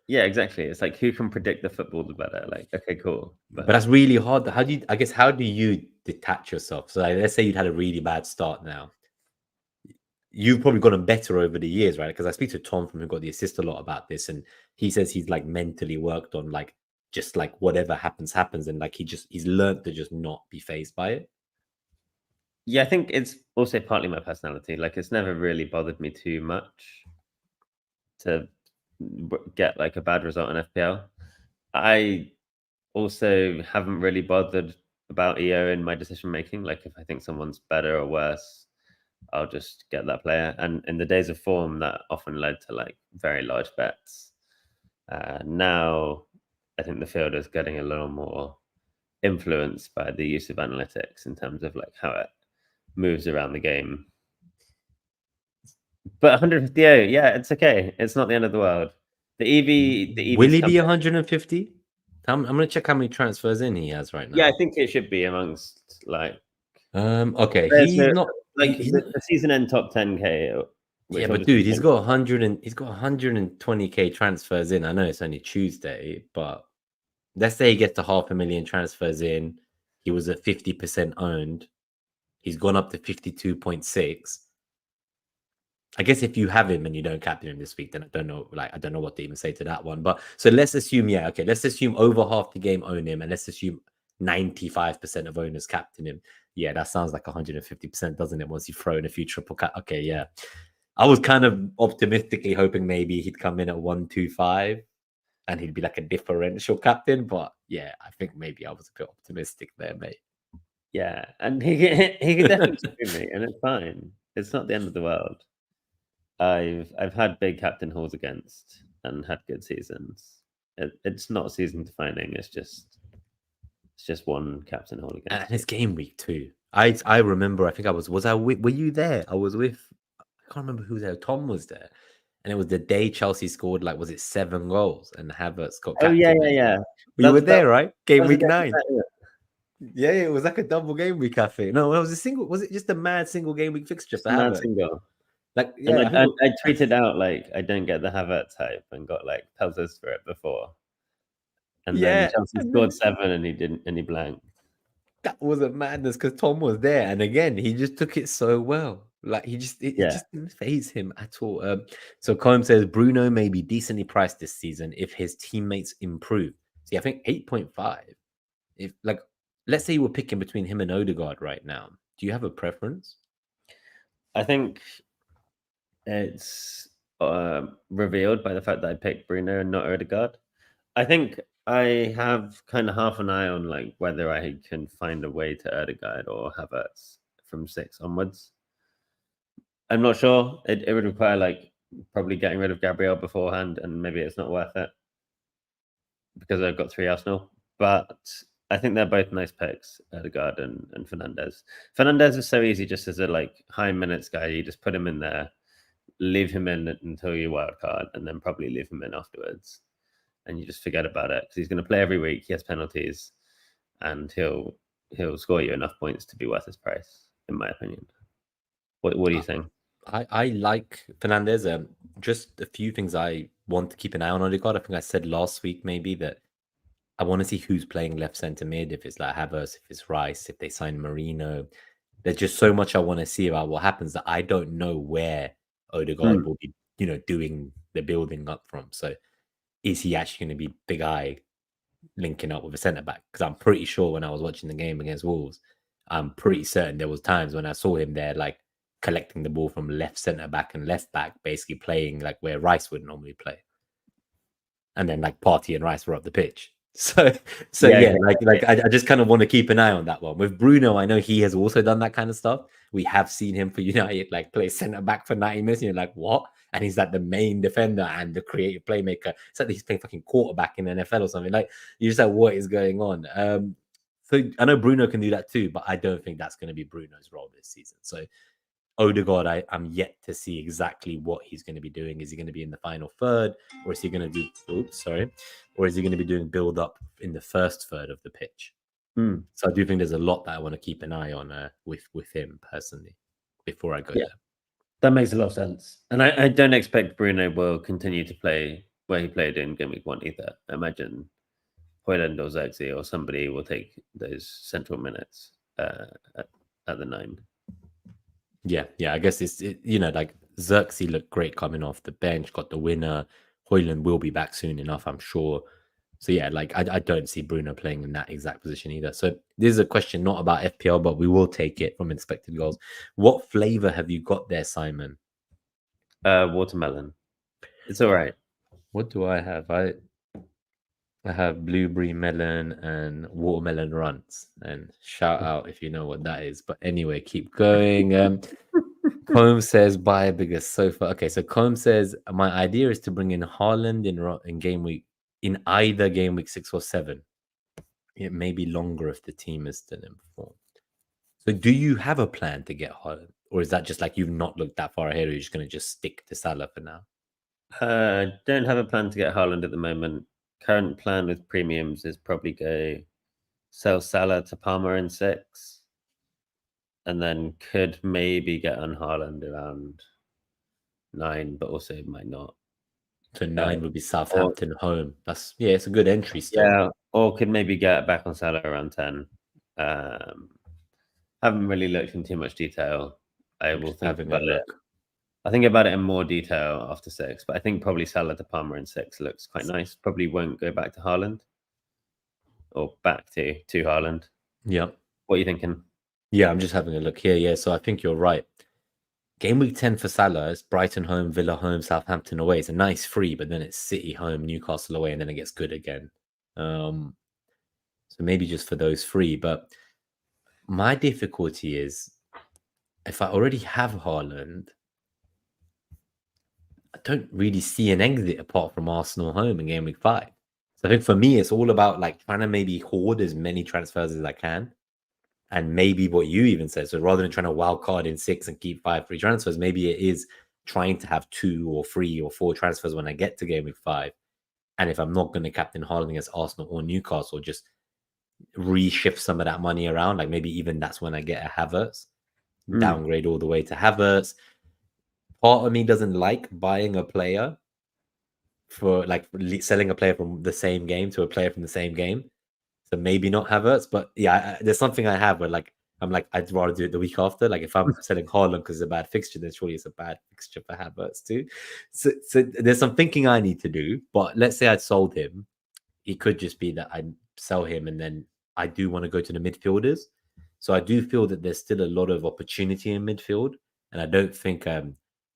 Yeah, exactly. It's like who can predict the football the better? Like, okay, cool. But that's really hard. How do you detach yourself? So like, let's say you'd had a really bad start now. You've probably gotten better over the years, right? Because I speak to Tom from who got the assist a lot about this, and he says he's like mentally worked on like just like whatever happens, and like he's learned to just not be phased by it. Yeah, I think it's also partly my personality. Like it's never really bothered me too much to get like a bad result in FPL. I also haven't really bothered about EO in my decision making. Like if I think someone's better or worse, I'll just get that player. And in the days of form, that often led to like very large bets. Now, I think the field is getting a little more influenced by the use of analytics in terms of like how it moves around the game. But 158, yeah, it's okay. It's not the end of the world. The EV will he be 150? I'm gonna check how many transfers in he has right now. Yeah, I think it should be amongst like. Okay, he's not like the season end top 10k. Yeah, but dude, he's got 120k transfers in. I know it's only Tuesday, but let's say he gets to 500,000 transfers in. He was at 50% owned. He's gone up to 52.6. I guess if you have him and you don't captain him this week, then I don't know. Like, I don't know what to even say to that one. But so let's assume, yeah, okay, let's assume over half the game own him, and let's assume 95% of owners captain him. Yeah, that sounds like 150%, doesn't it? Once you throw in a few triple cap. Okay, yeah. I was kind of optimistically hoping maybe he'd come in at 125 and he'd be like a differential captain. But yeah, I think maybe I was a bit optimistic there, mate. Yeah, and he could definitely screw me, and it's fine. It's not the end of the world. I've had big captain hauls against and had good seasons. It's not season defining. It's just one captain haul And against. it's game week too. I remember. I think I was I with, were you there? I was with. I can't remember who was there. Tom was there, and it was the day Chelsea scored like was it 7 goals and Havertz got Oh yeah, captain. yeah, yeah. You were That there, right? Game was a week different 9. bet. Yeah, it was like a double game week. I think no, it was a single. Was it just a mad single game week fixture Just for a mad Havertz? single. Like And yeah, I think I tweeted out like I don't get the Havertz hype and got like pelters for it before. And then yeah, Chelsea and scored then 7 and he blanked. that was a madness because Tom was there, and again, he just took it so well. Like it Yeah. just didn't phase him at all. So Colm says Bruno may be decently priced this season if his teammates improve. See, I think 8.5. If like, let's say you were picking between him and Odegaard right now, do you have a preference? I think it's revealed by the fact that I picked Bruno and not Odegaard. I think I have kind of half an eye on like whether I can find a way to Odegaard or Havertz from 6 onwards. I'm not sure. It would require like probably getting rid of Gabriel beforehand, and maybe it's not worth it because I've got 3 Arsenal. But I think they're both nice picks, Odegaard and Fernandez. Fernandez is so easy just as a like high minutes guy. You just put him in there, leave him in until you wild card, and then probably leave him in afterwards. And you just forget about it because he's going to play every week. He has penalties, and he'll score you enough points to be worth his price, in my opinion. What do you think? I like Fernandez. Just a few things I want to keep an eye on Odegaard. I think I said last week maybe that I want to see who's playing left centre mid. If it's like Havertz, if it's Rice, if they sign Marino. There's just so much I want to see about what happens that I don't know where Odegaard will be, doing the building up from. So is he actually going to be big eye linking up with a centre back? Because I'm pretty sure when I was watching the game against Wolves, I'm pretty certain there was times when I saw him there like collecting the ball from left centre back and left back, basically playing like where Rice would normally play. And then like Partey and Rice were up the pitch. So yeah, exactly. I just kind of want to keep an eye on that one. With Bruno, I know he has also done that kind of stuff. We have seen him for United like play centre back for 90 minutes. And you're like, what? And he's like the main defender and the creative playmaker. It's like he's playing fucking quarterback in the NFL or something. Like you're just like, what is going on? So I know Bruno can do that too, but I don't think that's going to be Bruno's role this season. So Odegaard, I'm yet to see exactly what he's going to be doing. Is he going to be in the final third, or is he going to do? Or is he going to be doing build up in the first third of the pitch? So I do think there's a lot that I want to keep an eye on with him personally before I go there. That makes a lot of sense, and I don't expect Bruno will continue to play where he played in Gameweek 1 either. I imagine Haaland or Zexi or somebody will take those central minutes at the 9. Yeah. I guess like Xerxes looked great coming off the bench, got the winner. Haaland will be back soon enough, I'm sure. So yeah, like I don't see Bruno playing in that exact position either. So this is a question not about FPL, but we will take it from expected goals. What flavor have you got there, Simon? Watermelon. It's all right. What do I have? I have blueberry melon and watermelon runts. And shout out if you know what that is. But anyway, keep going. Combe says buy a bigger sofa. Okay, so Combe says my idea is to bring in Haaland in game week in either game week 6 or 7. It may be longer if the team is still in form. So do you have a plan to get Haaland? Or is that just like you've not looked that far ahead or you're just going to just stick to Salah for now? Don't have a plan to get Haaland at the moment. Current plan with premiums is probably go sell Salah to Palmer in 6. And then could maybe get on Haaland around 9, but also might not. So 9 would be Southampton home. It's a good entry still. Yeah, or could maybe get back on Salah around 10. Haven't really looked in too much detail. I I'm will just think having a about it. look. I think about it in more detail after 6, but I think probably Salah to Palmer in 6 looks quite nice. Probably won't go back to Haaland or back to Haaland. Yeah. What are you thinking? Yeah, I'm just having a look here. Yeah, so I think you're right. Game week 10 for Salah is Brighton home, Villa home, Southampton away. It's a nice free, but then it's City home, Newcastle away, and then it gets good again. So maybe just for those three. But my difficulty is if I already have Haaland, I don't really see an exit apart from Arsenal home in game week 5. So I think for me, it's all about like trying to maybe hoard as many transfers as I can. And maybe what you even said. So rather than trying to wild card in 6 and keep 5 free transfers, maybe it is trying to have 2 or 3 or 4 transfers when I get to game week 5. And if I'm not going to captain Haaland against Arsenal or Newcastle, just reshift some of that money around. Like maybe even that's when I get a Havertz, downgrade all the way to Havertz. Part of me doesn't like buying a player for like selling a player from the same game to a player from the same game. So maybe not Havertz, but yeah, there's something I have where like I'm like I'd rather do it the week after. Like if I'm selling Haaland because it's a bad fixture, then surely it's a bad fixture for Havertz too. So there's some thinking I need to do. But let's say I sold him, it could just be that I sell him and then I do want to go to the midfielders. So I do feel that there's still a lot of opportunity in midfield, and I don't think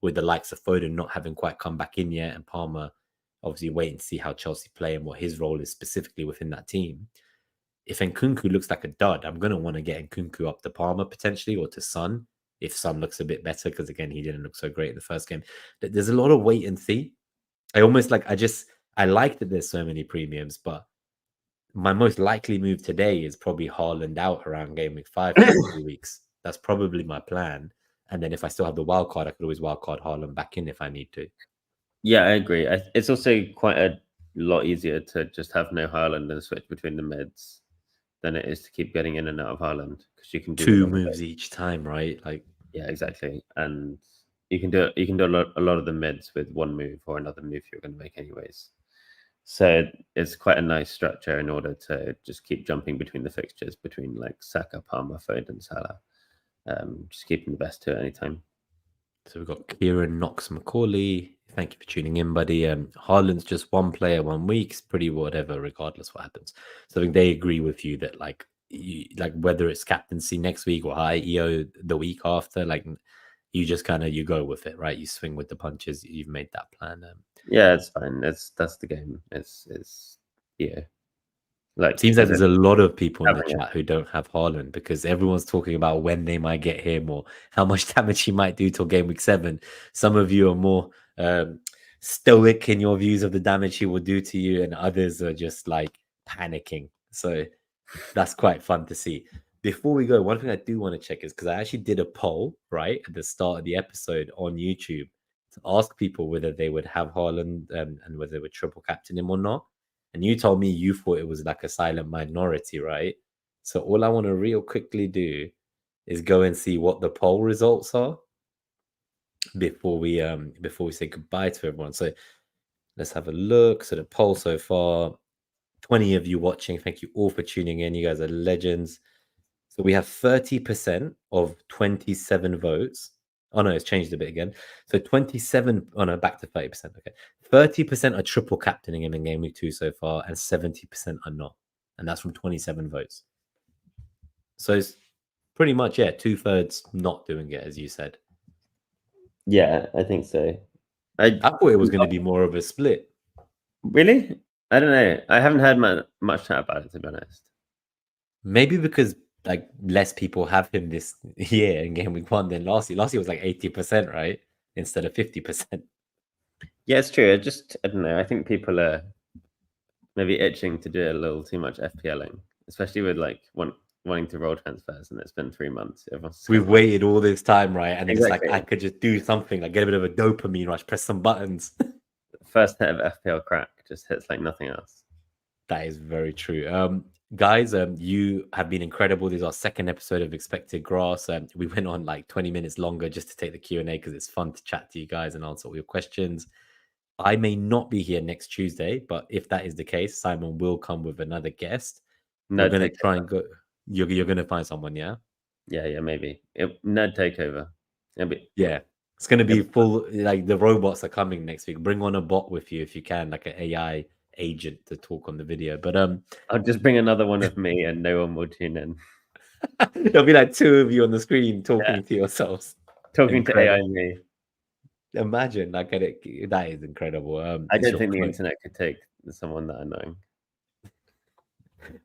with the likes of Foden not having quite come back in yet, and Palmer obviously waiting to see how Chelsea play and what his role is specifically within that team. If Nkunku looks like a dud, I'm going to want to get Nkunku up to Palmer potentially or to Son if Son looks a bit better because again he didn't look so great in the first game. There's a lot of wait and see. I almost like I like that there's so many premiums, but my most likely move today is probably Haaland out around game week 5 for 2 weeks. That's probably my plan. And then if I still have the wild card, I could always wild card Haaland back in if I need to. Yeah, I agree. It's also quite a lot easier to just have no Haaland and switch between the mids than it is to keep getting in and out of Haaland because you can do it Two on the moves each time, right? Like yeah, exactly. And you can do a lot of the mids with one move or another move you're going to make anyways. So it's quite a nice structure in order to just keep jumping between the fixtures between like Saka, Palmer, Foden, Salah. Just keeping the best two at any time. so we've got Kieran Knox Macaulay. Thank you for tuning in, buddy. Haaland's just one player 1 week. It's pretty whatever, regardless what happens. So I think they agree with you that like whether it's captaincy next week or high EO the week after, like you just kind of you go with it, right? You swing with the punches. You've made that plan. Yeah, it's fine. That's the game. It's yeah. Like Seems like there's there's a lot of people in the having it. chat who don't have Haaland because everyone's talking about when they might get him or how much damage he might do till game week 7. Some of you are more stoic in your views of the damage he will do to you, and others are just like panicking. So that's quite fun to see. Before we go, one thing I do want to check is because I actually did a poll right at the start of the episode on YouTube to ask people whether they would have Haaland and whether they would triple captain him or not. And you told me you thought it was like a silent minority, right? So all I want to real quickly do is go and see what the poll results are before we say goodbye to everyone. So let's have a look. So the poll so far, 20 of you watching. Thank you all for tuning in. You guys are legends. So we have 30% of 27 votes. Oh no, it's changed a bit again. So 27, oh no, back to 30%. Okay. 30% are triple captaining him in game week 2 so far, and 70% are not. And that's from 27 votes. So it's pretty much, yeah, 2/3 not doing it, as you said. Yeah, I think so. I thought it was going to be more of a split. Really? I don't know. I haven't heard much chat about it, to be honest. Maybe because like less people have him this year in game week 1 than last year. Last year was like 80%, right? Instead of 50%. Yeah, it's true. I don't know. I think people are maybe itching to do a little too much FPLing, especially with like wanting to roll transfers, and it's been 3 months. Everyone's We've waited all this time, right? And it's like exactly. I could just do something, like get a bit of a dopamine rush, press some buttons. First hit of FPL crack just hits like nothing else. That is very true. Guys, you have been incredible. This is our second episode of Expected Grass. We went on like 20 minutes longer just to take the Q&A because it's fun to chat to you guys and answer all your questions. I may not be here next Tuesday, but if that is the case, Simon will come with another guest. No, We're going to try and go. You're going to find someone, yeah? Yeah, maybe. Nerd takeover. Yeah. It's going to be It'll, full, like the robots are coming next week. Bring on a bot with you if you can, like an AI agent to talk on the video. But I'll just bring another one of me and no one will tune in. there'll be like two of you on the screen Yeah, talking to yourselves. talking to AI Incredible. me. Imagine, like, that is incredible. I It's don't your think the clone. internet could take someone that annoying.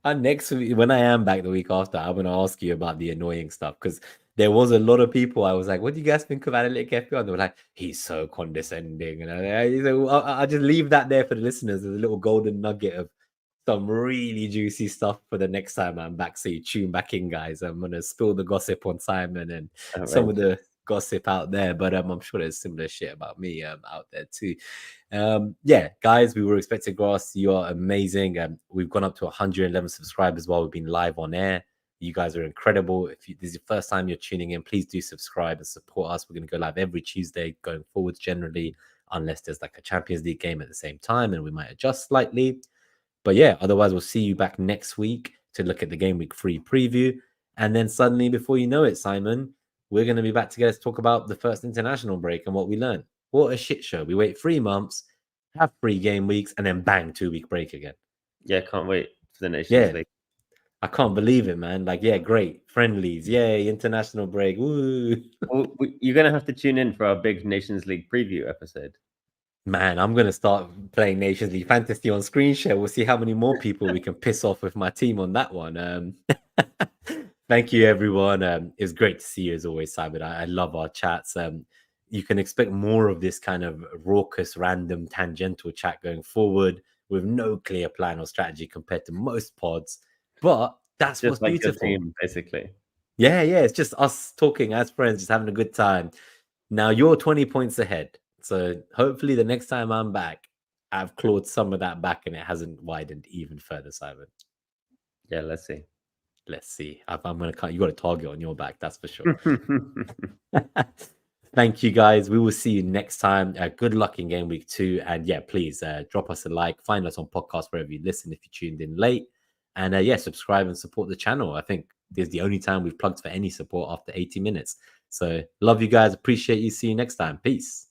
And next week, when I am back the week after, I'm gonna ask you about the annoying stuff because there was a lot of people. I was like, "What do you guys think of Analytic FPL?" And they were like, "He's so condescending," and I just leave that there for the listeners as a little golden nugget of some really juicy stuff for the next time I'm back. So you tune back in, guys. I'm gonna spill the gossip on Simon and some of Outrageous. the gossip out there, but I'm sure there's similar shit about me out there too. Yeah, guys, we were expecting grass. You are amazing. We've gone up to 111 subscribers while we've been live on air. You guys are incredible. If this is your first time you're tuning in, please do subscribe and support us. We're going to go live every Tuesday going forwards, generally, unless there's like a Champions League game at the same time, and we might adjust slightly. But yeah, otherwise, we'll see you back next week to look at the Game Week 3 preview. And then suddenly, before you know it, Simon, we're going to be back together to talk about the first international break and what we learned. What a shit show. We wait 3 months, have 3 game weeks, and then bang, 2-week break again. Yeah, can't wait for the Nations Yeah. League. I can't believe it, man. Like, yeah, great. Friendlies. Yay. International break. Woo. Well, you're going to have to tune in for our big Nations League preview episode. Man, I'm going to start playing Nations League Fantasy on screen share. We'll see how many more people we can piss off with my team on that one. Thank you, everyone. It's great to see you as always, Simon. I love our chats. You can expect more of this kind of raucous, random, tangential chat going forward with no clear plan or strategy compared to most pods. But that's Just what's like your beautiful. team, basically. Yeah, it's just us talking as friends, just having a good time. Now you're 20 points ahead. So hopefully the next time I'm back, I've clawed some of that back and it hasn't widened even further, Simon. Yeah, let's see. Let's see. I'm going to cut. You got a target on your back, that's for sure. Thank you, guys. We will see you next time. Good luck in game week 2. And yeah, please drop us a like. Find us on podcast wherever you listen if you tuned in late. And yeah, subscribe and support the channel. I think this is the only time we've plugged for any support after 80 minutes. So love you guys. Appreciate you. See you next time. Peace.